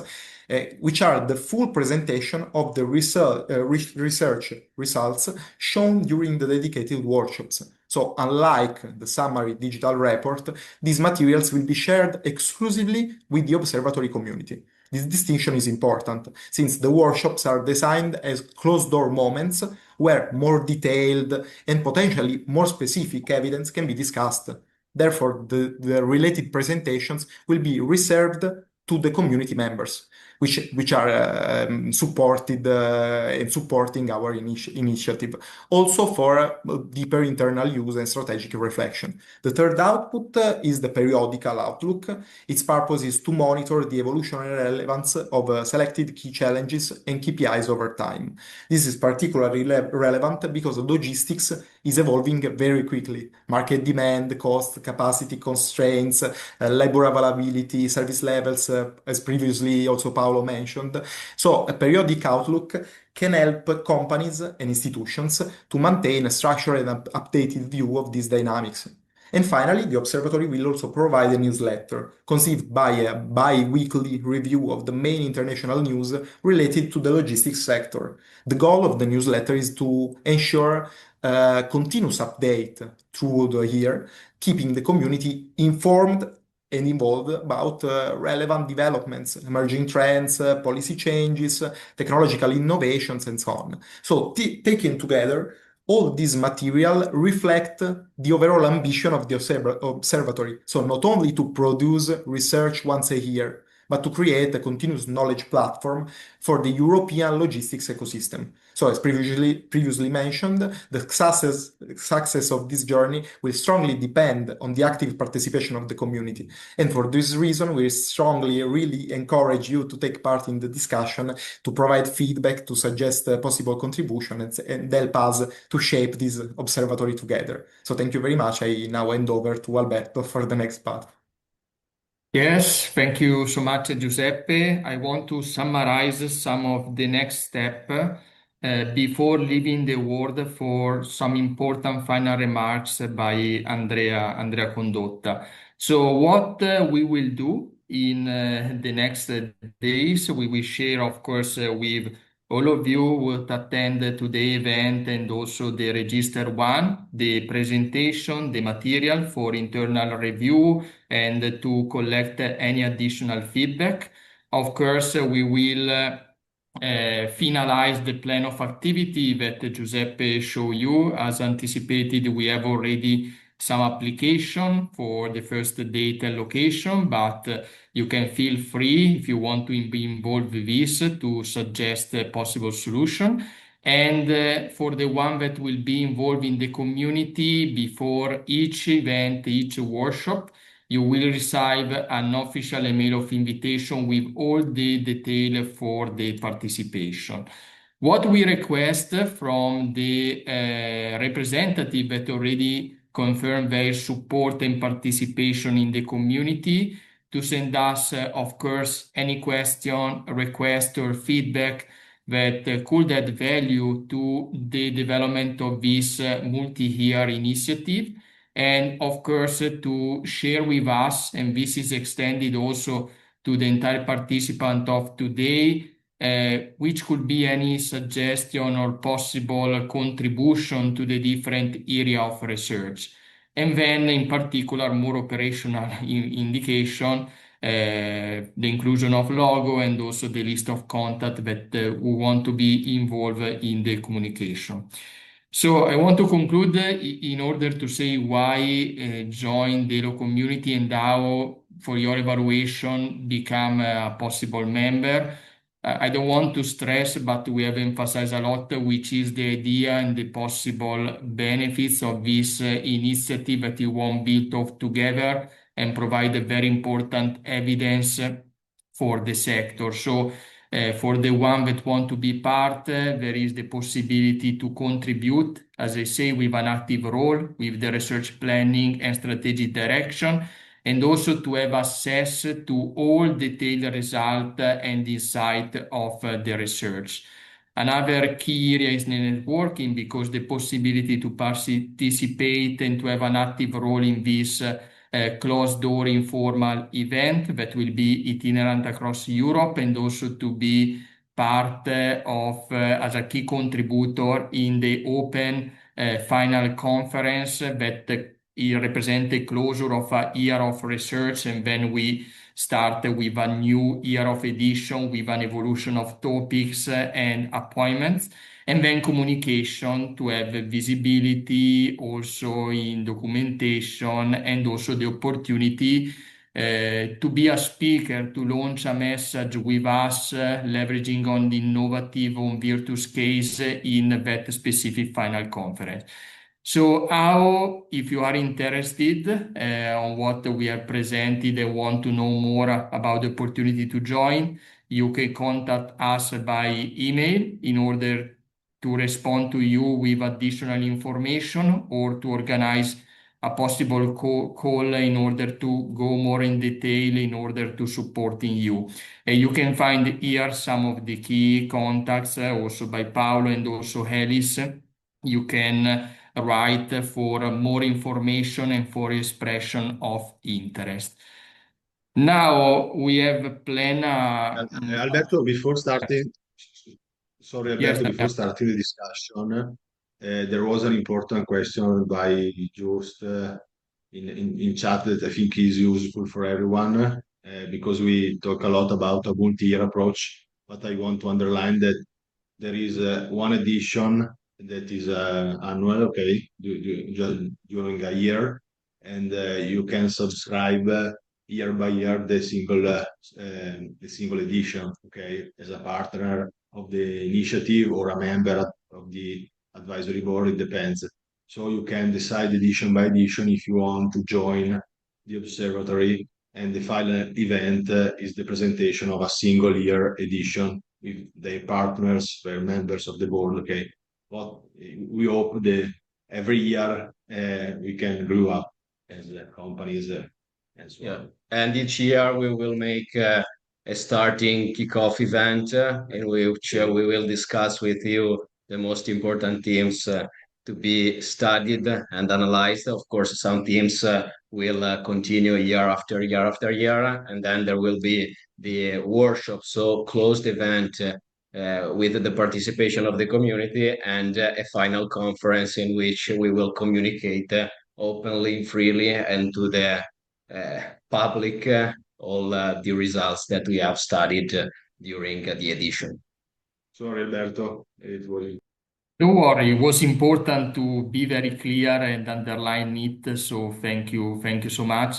which are the full presentation of the research results shown during the dedicated workshops. So unlike the summary digital report, these materials will be shared exclusively with the observatory community. This distinction is important since the workshops are designed as closed-door moments where more detailed and potentially more specific evidence can be discussed. Therefore, the related presentations will be reserved to the community members, which are supported and supporting our initiative, also for deeper internal use and strategic reflection. The third output is the periodical outlook. Its purpose is to monitor the evolutionary relevance of selected key challenges and KPIs over time. This is particularly relevant because logistics is evolving very quickly. Market demand, cost, capacity constraints, labor availability, service levels, as previously also Paolo mentioned. So a periodic outlook can help companies and institutions to maintain a structured and updated view of these dynamics. And finally, the observatory will also provide a newsletter conceived by a bi-weekly review of the main international news related to the logistics sector. The goal of the newsletter is to ensure continuous update through the year, keeping the community informed and involved about relevant developments, emerging trends, policy changes, technological innovations, and so on. So taken together, all this material reflect the overall ambition of the observatory. So not only to produce research once a year, but to create a continuous knowledge platform for the European logistics ecosystem. So as previously mentioned, the success of this journey will strongly depend on the active participation of the community. And for this reason, we strongly really encourage you to take part in the discussion, to provide feedback, to suggest possible contributions, and help us to shape this observatory together. So thank you very much. I now hand over to Alberto for the next part. Yes, thank you so much, Giuseppe. I want to summarize some of the next step before leaving the word for some important final remarks by Andrea Condotta. So what we will do in the next days, we will share, of course, with all of you who attend to the event and also the registered one, the presentation, the material for internal review, and to collect any additional feedback. Of course, we will finalize the plan of activity that Giuseppe showed you. As anticipated, we have already some application for the first date and location, but you can feel free if you want to be involved with this to suggest a possible solution. And for the one that will be involved in the community before each event, each workshop, you will receive an official email of invitation with all the detail for the participation. What we request from the representative that already confirmed their support and participation in the community to send us, of course, any question, request, or feedback that could add value to the development of this multi-year initiative. And of course, to share with us, and this is extended also to the entire participant of today, which could be any suggestion or possible contribution to the different area of research. And then in particular, more operational indication, the inclusion of logo and also the list of contact that we want to be involved in the communication. So I want to conclude in order to say why join the Elo community and how, for your evaluation, become a possible member. I don't want to stress, but we have emphasized a lot, which is the idea and the possible benefits of this initiative that we want built off together and provide a very important evidence for the sector. So for the one that want to be part, there is the possibility to contribute, as I say, with an active role, with the research planning and strategic direction, and also to have access to all detailed results and insight of the research. Another key area is the networking, because the possibility to participate and to have an active role in this closed-door informal event that will be itinerant across Europe, and also to be part of as a key contributor in the open final conference that it represents the closure of a year of research, and then we start with a new year of edition with an evolution of topics and appointments, and then communication to have visibility also in documentation, and also the opportunity to be a speaker, to launch a message with us, leveraging on the innovative on Virtus case in that specific final conference. So how, if you are interested on what we have presented and want to know more about the opportunity to join, you can contact us by email in order to respond to you with additional information, or to organize a possible call in order to go more in detail in order to supporting you. You can find here some of the key contacts also by Paolo and also Alice. You can write for more information and for expression of interest. Now we have a plan. Alberto, before starting, sorry, Alberto, Yes, before starting the discussion, there was an important question by just in chat that I think is useful for everyone, because we talk a lot about a multi-year approach, but I want to underline that there is one edition that is annual, okay, during a year, and you can subscribe year by year the single edition, okay, as a partner of the initiative or a member of the advisory board. It depends. So you can decide edition by edition if you want to join the observatory, and the final event is the presentation of a single year edition with their partners, their members of the board. Okay, but we hope that every year we can grow up as companies and so on. And each year we will make a starting kickoff event in which we will discuss with you the most important themes to be studied and analyzed. Of course, some themes will continue year after year after year, and then there will be the workshop, so closed event with the participation of the community, and a final conference in which we will communicate openly, freely, and to the public all the results that we have studied during the edition. Sorry, Alberto, it was. Don't worry, it was important to be very clear and underline it, so thank you so much.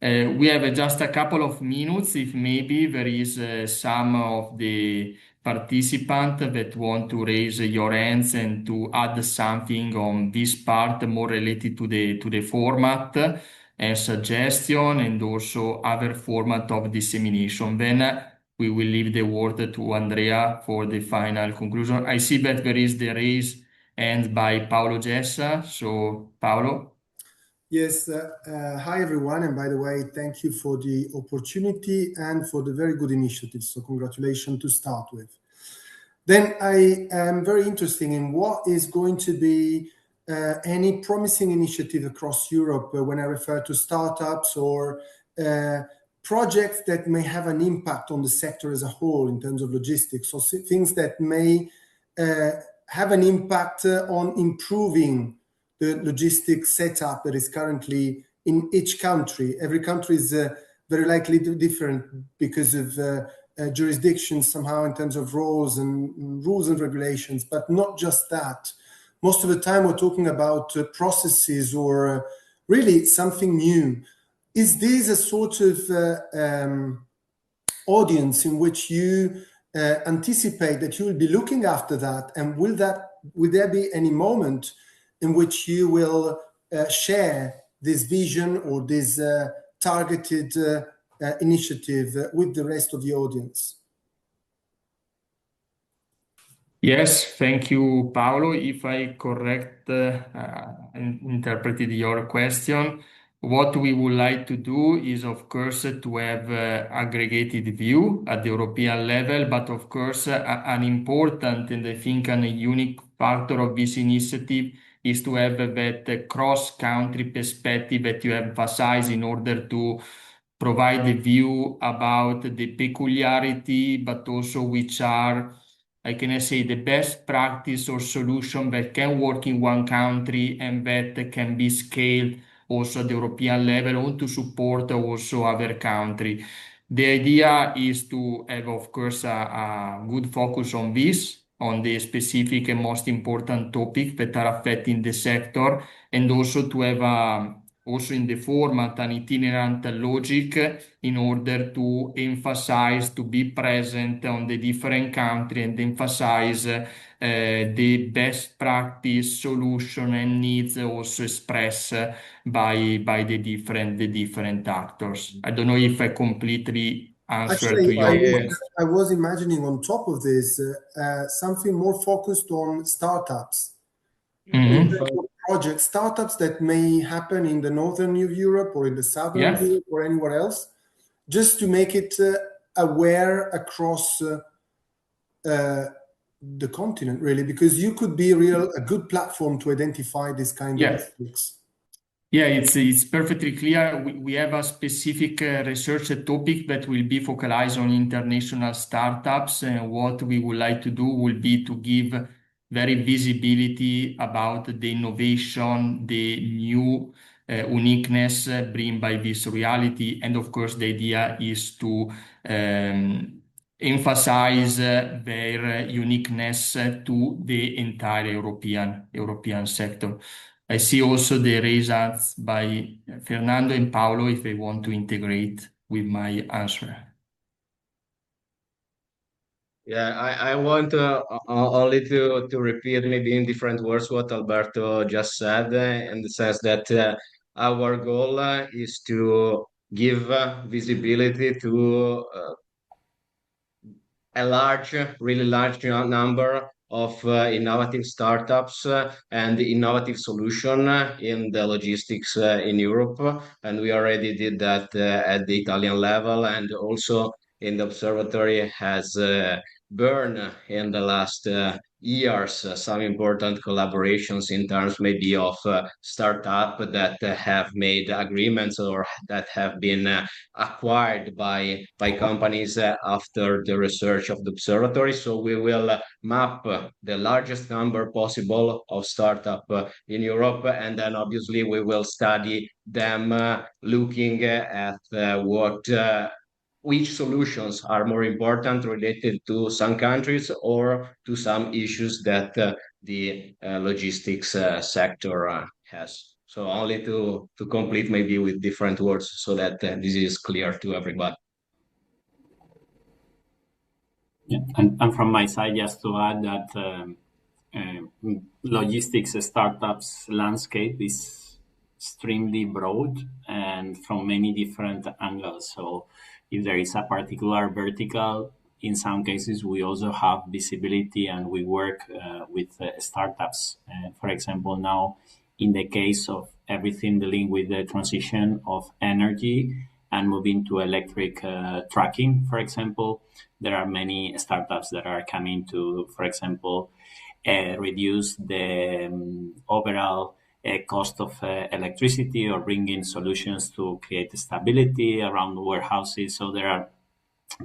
We have just a couple of minutes, if maybe there is some of the participants that want to raise your hands and to add something on this part more related to the format and suggestion, and also other format of dissemination. Then we will leave the word to Andrea for the final conclusion. I see that there is the raise hand by Paolo Gessa. So, Paolo. Yes, hi everyone, and by the way, thank you for the opportunity and for the very good initiative. So congratulations to start with. Then I am very interested in what is going to be any promising initiative across Europe when I refer to startups or projects that may have an impact on the sector as a whole in terms of logistics, or things that may have an impact on improving the logistics setup that is currently in each country. Every country is very likely different because of jurisdictions somehow in terms of roles and rules and regulations, but not just that. Most of the time we're talking about processes or really something new. Is this a sort of audience in which you anticipate that you will be looking after that, and will there be any moment in which you will share this vision or this targeted initiative with the rest of the audience? Yes, thank you, Paolo. If I correct interpreted your question, what we would like to do is, of course, to have aggregated view at the European level, but of course, an important and I think a unique factor of this initiative is to have that cross-country perspective that you emphasize in order to provide a view about the peculiarity, but also which are, I can say, the best practice or solution that can work in one country and that can be scaled also at the European level, or to support also other countries. The idea is to have, of course, a good focus on this, on the specific and most important topics that are affecting the sector, and also to have also in the format an itinerant logic in order to emphasize, to be present on the different countries and emphasize the best practice solution and needs also expressed by the different actors. I don't know if I completely answered to your question. I was imagining on top of this something more focused on startups. Project startups that may happen in the northern Europe or in the southern Europe or anywhere else, just to make it aware across the continent, really, because you could be a good platform to identify this kind of topics. Yeah, it's perfectly clear. We have a specific research topic that will be focalized on international startups, and what we would like to do will be to give very visibility about the innovation, the new uniqueness bring by this reality. And of course, the idea is to emphasize their uniqueness to the entire European sector. I see also the results by Fernando and Paolo if they want to integrate with my answer. Yeah, I want only to repeat maybe in different words what Alberto just said, in the sense that our goal is to give visibility to really large number of innovative startups and innovative solution in the logistics in Europe. And we already did that at the Italian level, and also in the Observatory has burned in the last years some important collaborations in terms maybe of startup that have made agreements or that have been acquired by companies after the research of the Observatory. So we will map the largest number possible of startup in Europe, and then obviously we will study them looking at which solutions are more important related to some countries or to some issues that the logistics sector has. So only to complete maybe with different words so that this is clear to everybody. Yeah, and from my side, just to add that logistics startups landscape is extremely broad and from many different angles. So if there is a particular vertical, in some cases we also have visibility and we work with startups. For example, now in the case of everything dealing with the transition of energy and moving to electric trucking, for example, there are many startups that are coming to, for example, reduce the overall cost of electricity or bring in solutions to create stability around warehouses. So there are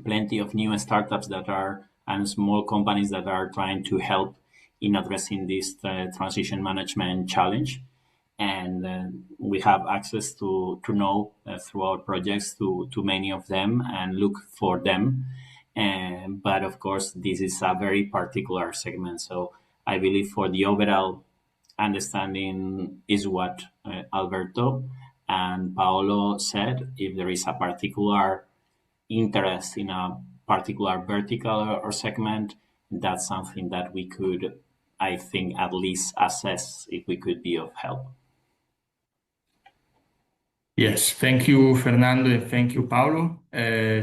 plenty of new startups that are and small companies that are trying to help in addressing this transition management challenge. And we have access to know through our projects to many of them and look for them. But of course, this is a very particular segment. So I believe for the overall understanding is what Alberto and Paolo said. If there is a particular interest in a particular vertical or segment, that's something that we could, I think, at least assess if we could be of help. Yes, thank you, Fernando, and thank you, Paolo.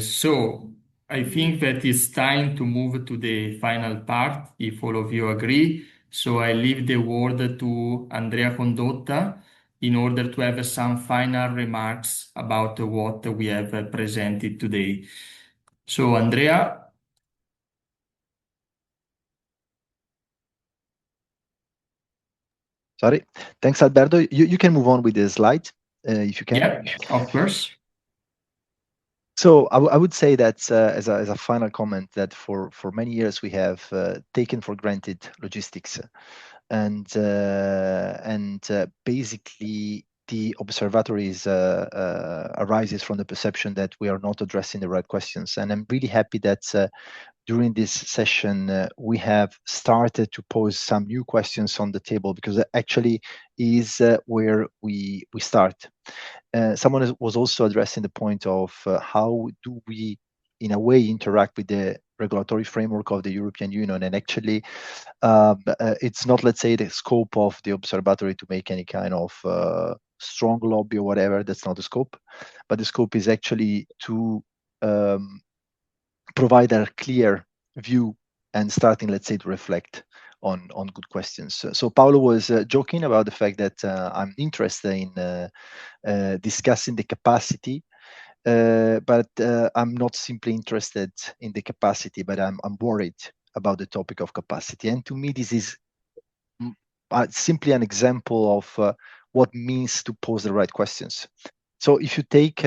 So I think that it's time to move to the final part, if all of you agree. So I leave the word to Andrea Condotta in order to have some final remarks about what we have presented today. So, Andrea. Sorry. Thanks, Alberto. You can move on with the slide if you can. Yeah, of course. So I would say that as a final comment that for many years we have taken for granted logistics, and basically the observatory arises from the perception that we are not addressing the right questions. And I'm really happy that during this session we have started to pose some new questions on the table, because that actually is where we start. Someone was also addressing the point of how do we, in a way, interact with the regulatory framework of the European Union. And actually, it's not, let's say, the scope of the observatory to make any kind of strong lobby or whatever. That's not the scope. But the scope is actually to provide a clear view and starting, let's say, to reflect on good questions. So Paolo was joking about the fact that I'm interested in discussing the capacity, but I'm not simply interested in the capacity, but I'm worried about the topic of capacity. And to me, this is simply an example of what means to pose the right questions. So if you take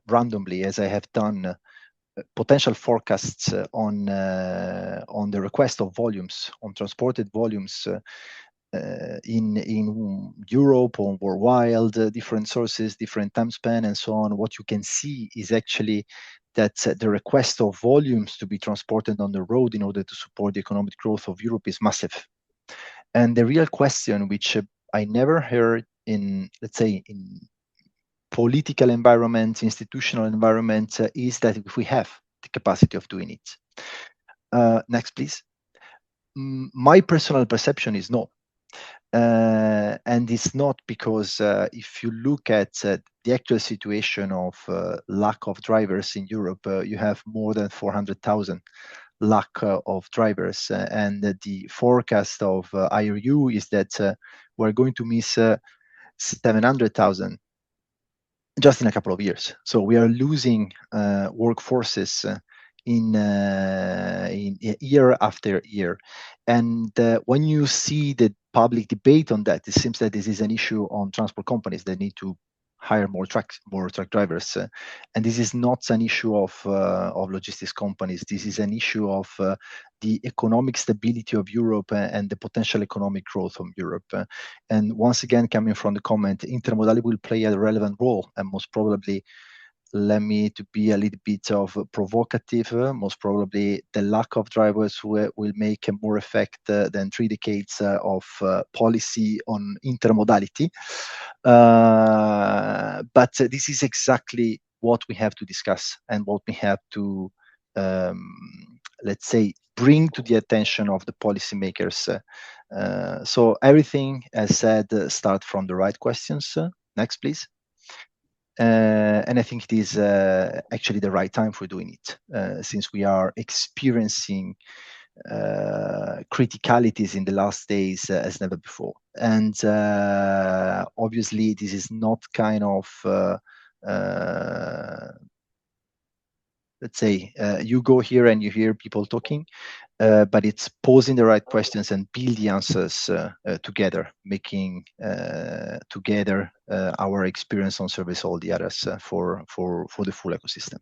randomly, as I have done, potential forecasts on the request of volumes, on transported volumes in Europe or worldwide, different sources, different time span, and so on, what you can see is actually that the request of volumes to be transported on the road in order to support the economic growth of Europe is massive. And the real question, which I never heard in, let's say, in political environment, institutional environment, is that if we have the capacity of doing it. Next, please. My personal perception is no. And it's not because if you look at the actual situation of lack of drivers in Europe, you have more than 400,000 lack of drivers. And the forecast of IRU is that we're going to miss 700,000 just in a couple of years. So we are losing workforces in year after year. And when you see the public debate on that, it seems that this is an issue on transport companies that need to hire more truck drivers, and this is not an issue of logistics companies. This is an issue of the economic stability of Europe and the potential economic growth of Europe. And once again, coming from the comment, intermodality will play a relevant role, and most probably, let me to be a little bit of provocative, most probably the lack of drivers will make a more effect than 3 decades of policy on intermodality. But this is exactly what we have to discuss and what we have to, let's say, bring to the attention of the policymakers. So everything, as said, start from the right questions. Next, please. And I think it is actually the right time for doing it, since we are experiencing criticalities in the last days as never before. And obviously, this is not kind of, let's say, you go here and you hear people talking, but it's posing the right questions and build the answers together, making together our experience on service all the others for the full ecosystem.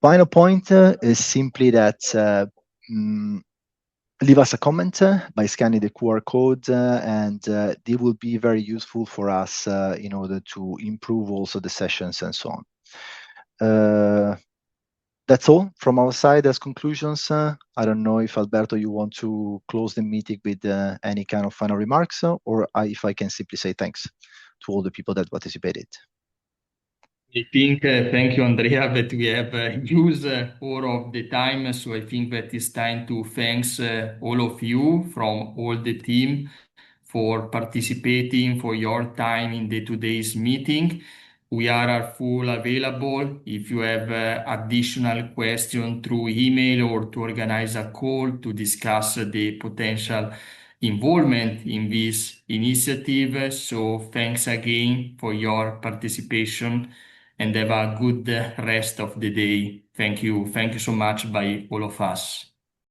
Final point is simply that leave us a comment by scanning the QR code, and they will be very useful for us in order to improve also the sessions and so on. That's all from our side as conclusions. I don't know if Alberto, you want to close the meeting with any kind of final remarks, or if I can simply say thanks to all the people that participated. I think, thank you, Andrea, that we have used all of the time. So I think that it's time to thanks all of you from all the team for participating, for your time in the today's meeting. We are full available if you have additional question through email or to organize a call to discuss the potential involvement in this initiative. So thanks again for your participation and have a good rest of the day. Thank you. Thank you so much by all of us.